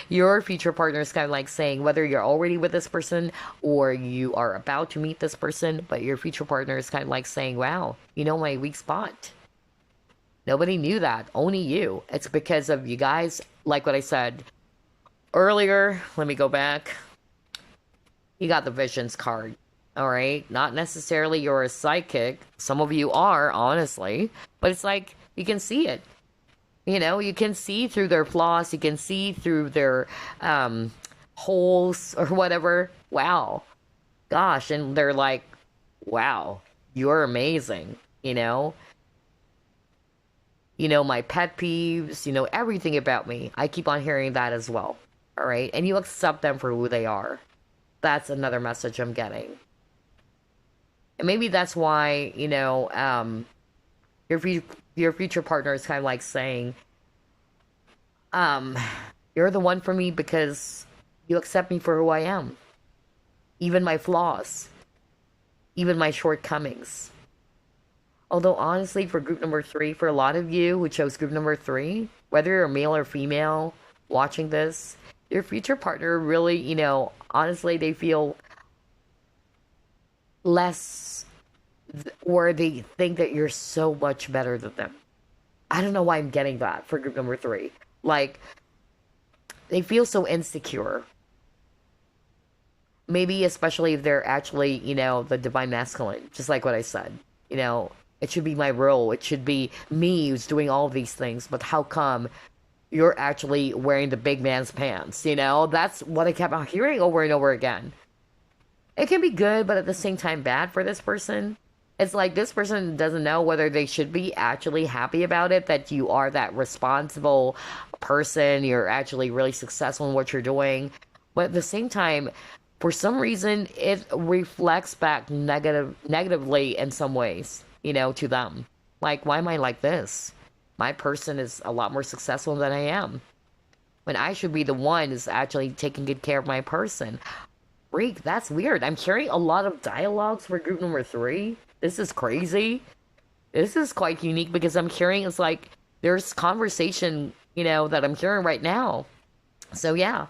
Your future partner is kind of like saying whether you're already with this person or you are about to meet this person, but your future partner is kind of like saying, wow, you know my weak spot. Nobody knew that, only you. It's because of you guys, like what I said earlier. Let me go back. You got the visions card. All right, not necessarily you're a psychic. Some of you are, honestly, but it's like you can see it. You know, you can see through their flaws, you can see through their holes or whatever. Wow. Gosh, and they're like, wow, you're amazing, you know? You know, my pet peeves, you know, everything about me. I keep on hearing that as well. All right? And you accept them for who they are. That's another message I'm getting. And maybe that's why, you know, your future partner is kind of like saying, you're the one for me because you accept me for who I am, even my flaws, even my shortcomings. Although honestly, for group number 3, for a lot of you who chose group number 3, whether you're male or female watching this, your future partner really, you know, honestly, they feel less, or they think that you're so much better than them. I don't know why I'm getting that for group number 3. Like, they feel so insecure. Maybe especially if they're actually, you know, the divine masculine, just like what I said. You know, it should be my role. It should be me who's doing all these things. But how come you're actually wearing the big man's pants? You know, that's what I kept on hearing over and over again. It can be good, but at the same time bad for this person. It's like this person doesn't know whether they should be actually happy about it, that you are that responsible person, you're actually really successful in what you're doing. But at the same time, for some reason, it reflects back negatively in some ways, you know, to them. Like, why am I like this? My person is a lot more successful than I am. When I should be the one who's actually taking good care of my person. Freak, that's weird. I'm hearing a lot of dialogues for group number 3. This is crazy. This is quite unique because I'm hearing it's like there's conversation, you know, that I'm hearing right now. So yeah.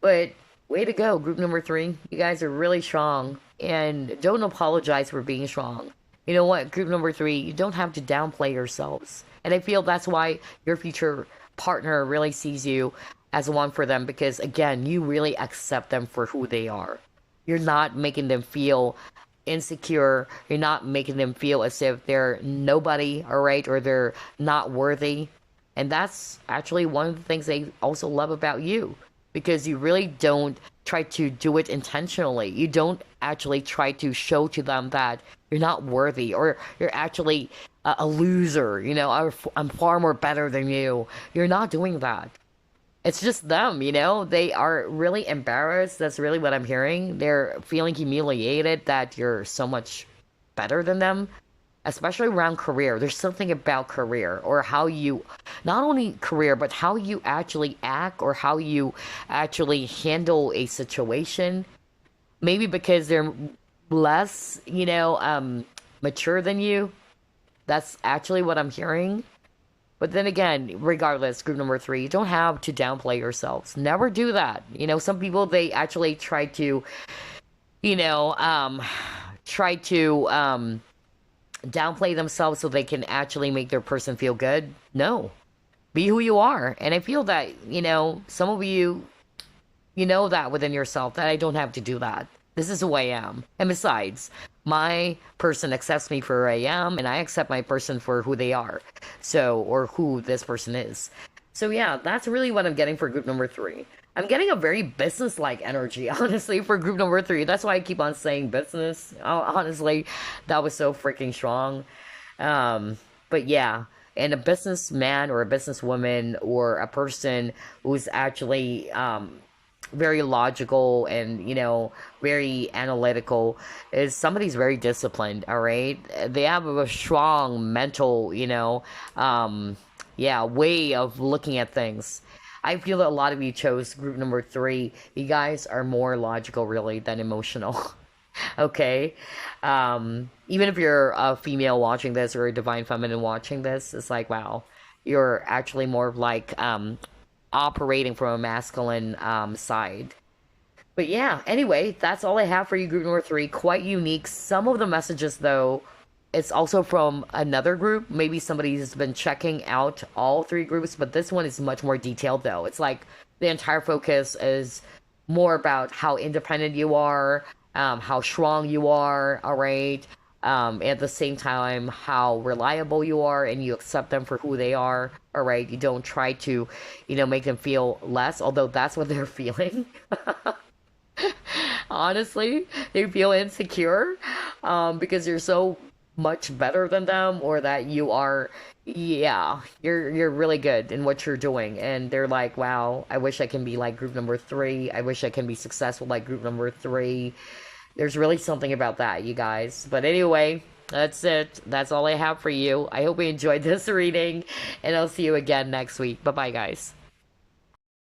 But way to go, group number 3. You guys are really strong. And don't apologize for being strong. You know what, group number 3, you don't have to downplay yourselves. And I feel that's why your future partner really sees you as one for them, because again, you really accept them for who they are. You're not making them feel insecure. You're not making them feel as if they're nobody, all right, or they're not worthy. And that's actually one of the things they also love about you, because you really don't try to do it intentionally. You don't actually try to show to them that you're not worthy, or you're actually a loser, you know, I'm far more better than you. You're not doing that. It's just them, you know? They are really embarrassed. That's really what I'm hearing. They're feeling humiliated that you're so much better than them, especially around career. There's something about career, or how you, not only career, but how you actually act, or how you actually handle a situation. Maybe because they're less, you know, mature than you. That's actually what I'm hearing. But then again, regardless, group number 3, you don't have to downplay yourselves. Never do that. You know, some people, they actually try to, you know, downplay themselves so they can actually make their person feel good. No. Be who you are. And I feel that, you know, some of you, you know that within yourself, that I don't have to do that. This is who I am. And besides, my person accepts me for who I am, and I accept my person for who they are. So, or who this person is. So yeah, that's really what I'm getting for group number 3. I'm getting a very business-like energy, honestly, for group number 3. That's why I keep on saying business. Oh, honestly, that was so freaking strong. But yeah, and a businessman or a businesswoman or a person who's actually very logical and, you know, very analytical is somebody's very disciplined, all right? They have a strong mental, you know, yeah, way of looking at things. I feel that a lot of you chose group number 3. You guys are more logical, really, than emotional. Okay? Even if you're a female watching this or a divine feminine watching this, it's like, wow, you're actually more of like operating from a masculine side. But yeah, anyway, that's all I have for you, group number 3. Quite unique. Some of the messages, though, it's also from another group. Maybe somebody's been checking out all 3 groups, but this one is much more detailed, though. It's like the entire focus is more about how independent you are, how strong you are, all right? At the same time, how reliable you are and you accept them for who they are, all right? You don't try to, make them feel less, although that's what they're feeling. Honestly, they feel insecure because you're so much better than them, or that you are, yeah, you're really good in what you're doing, and they're like, wow, I wish I can be like group number 3. I wish I can be successful like group number 3. There's really something about that, you guys. But anyway, that's it. That's all I have for you. I hope you enjoyed this reading, and I'll see you again next week. Bye bye, guys.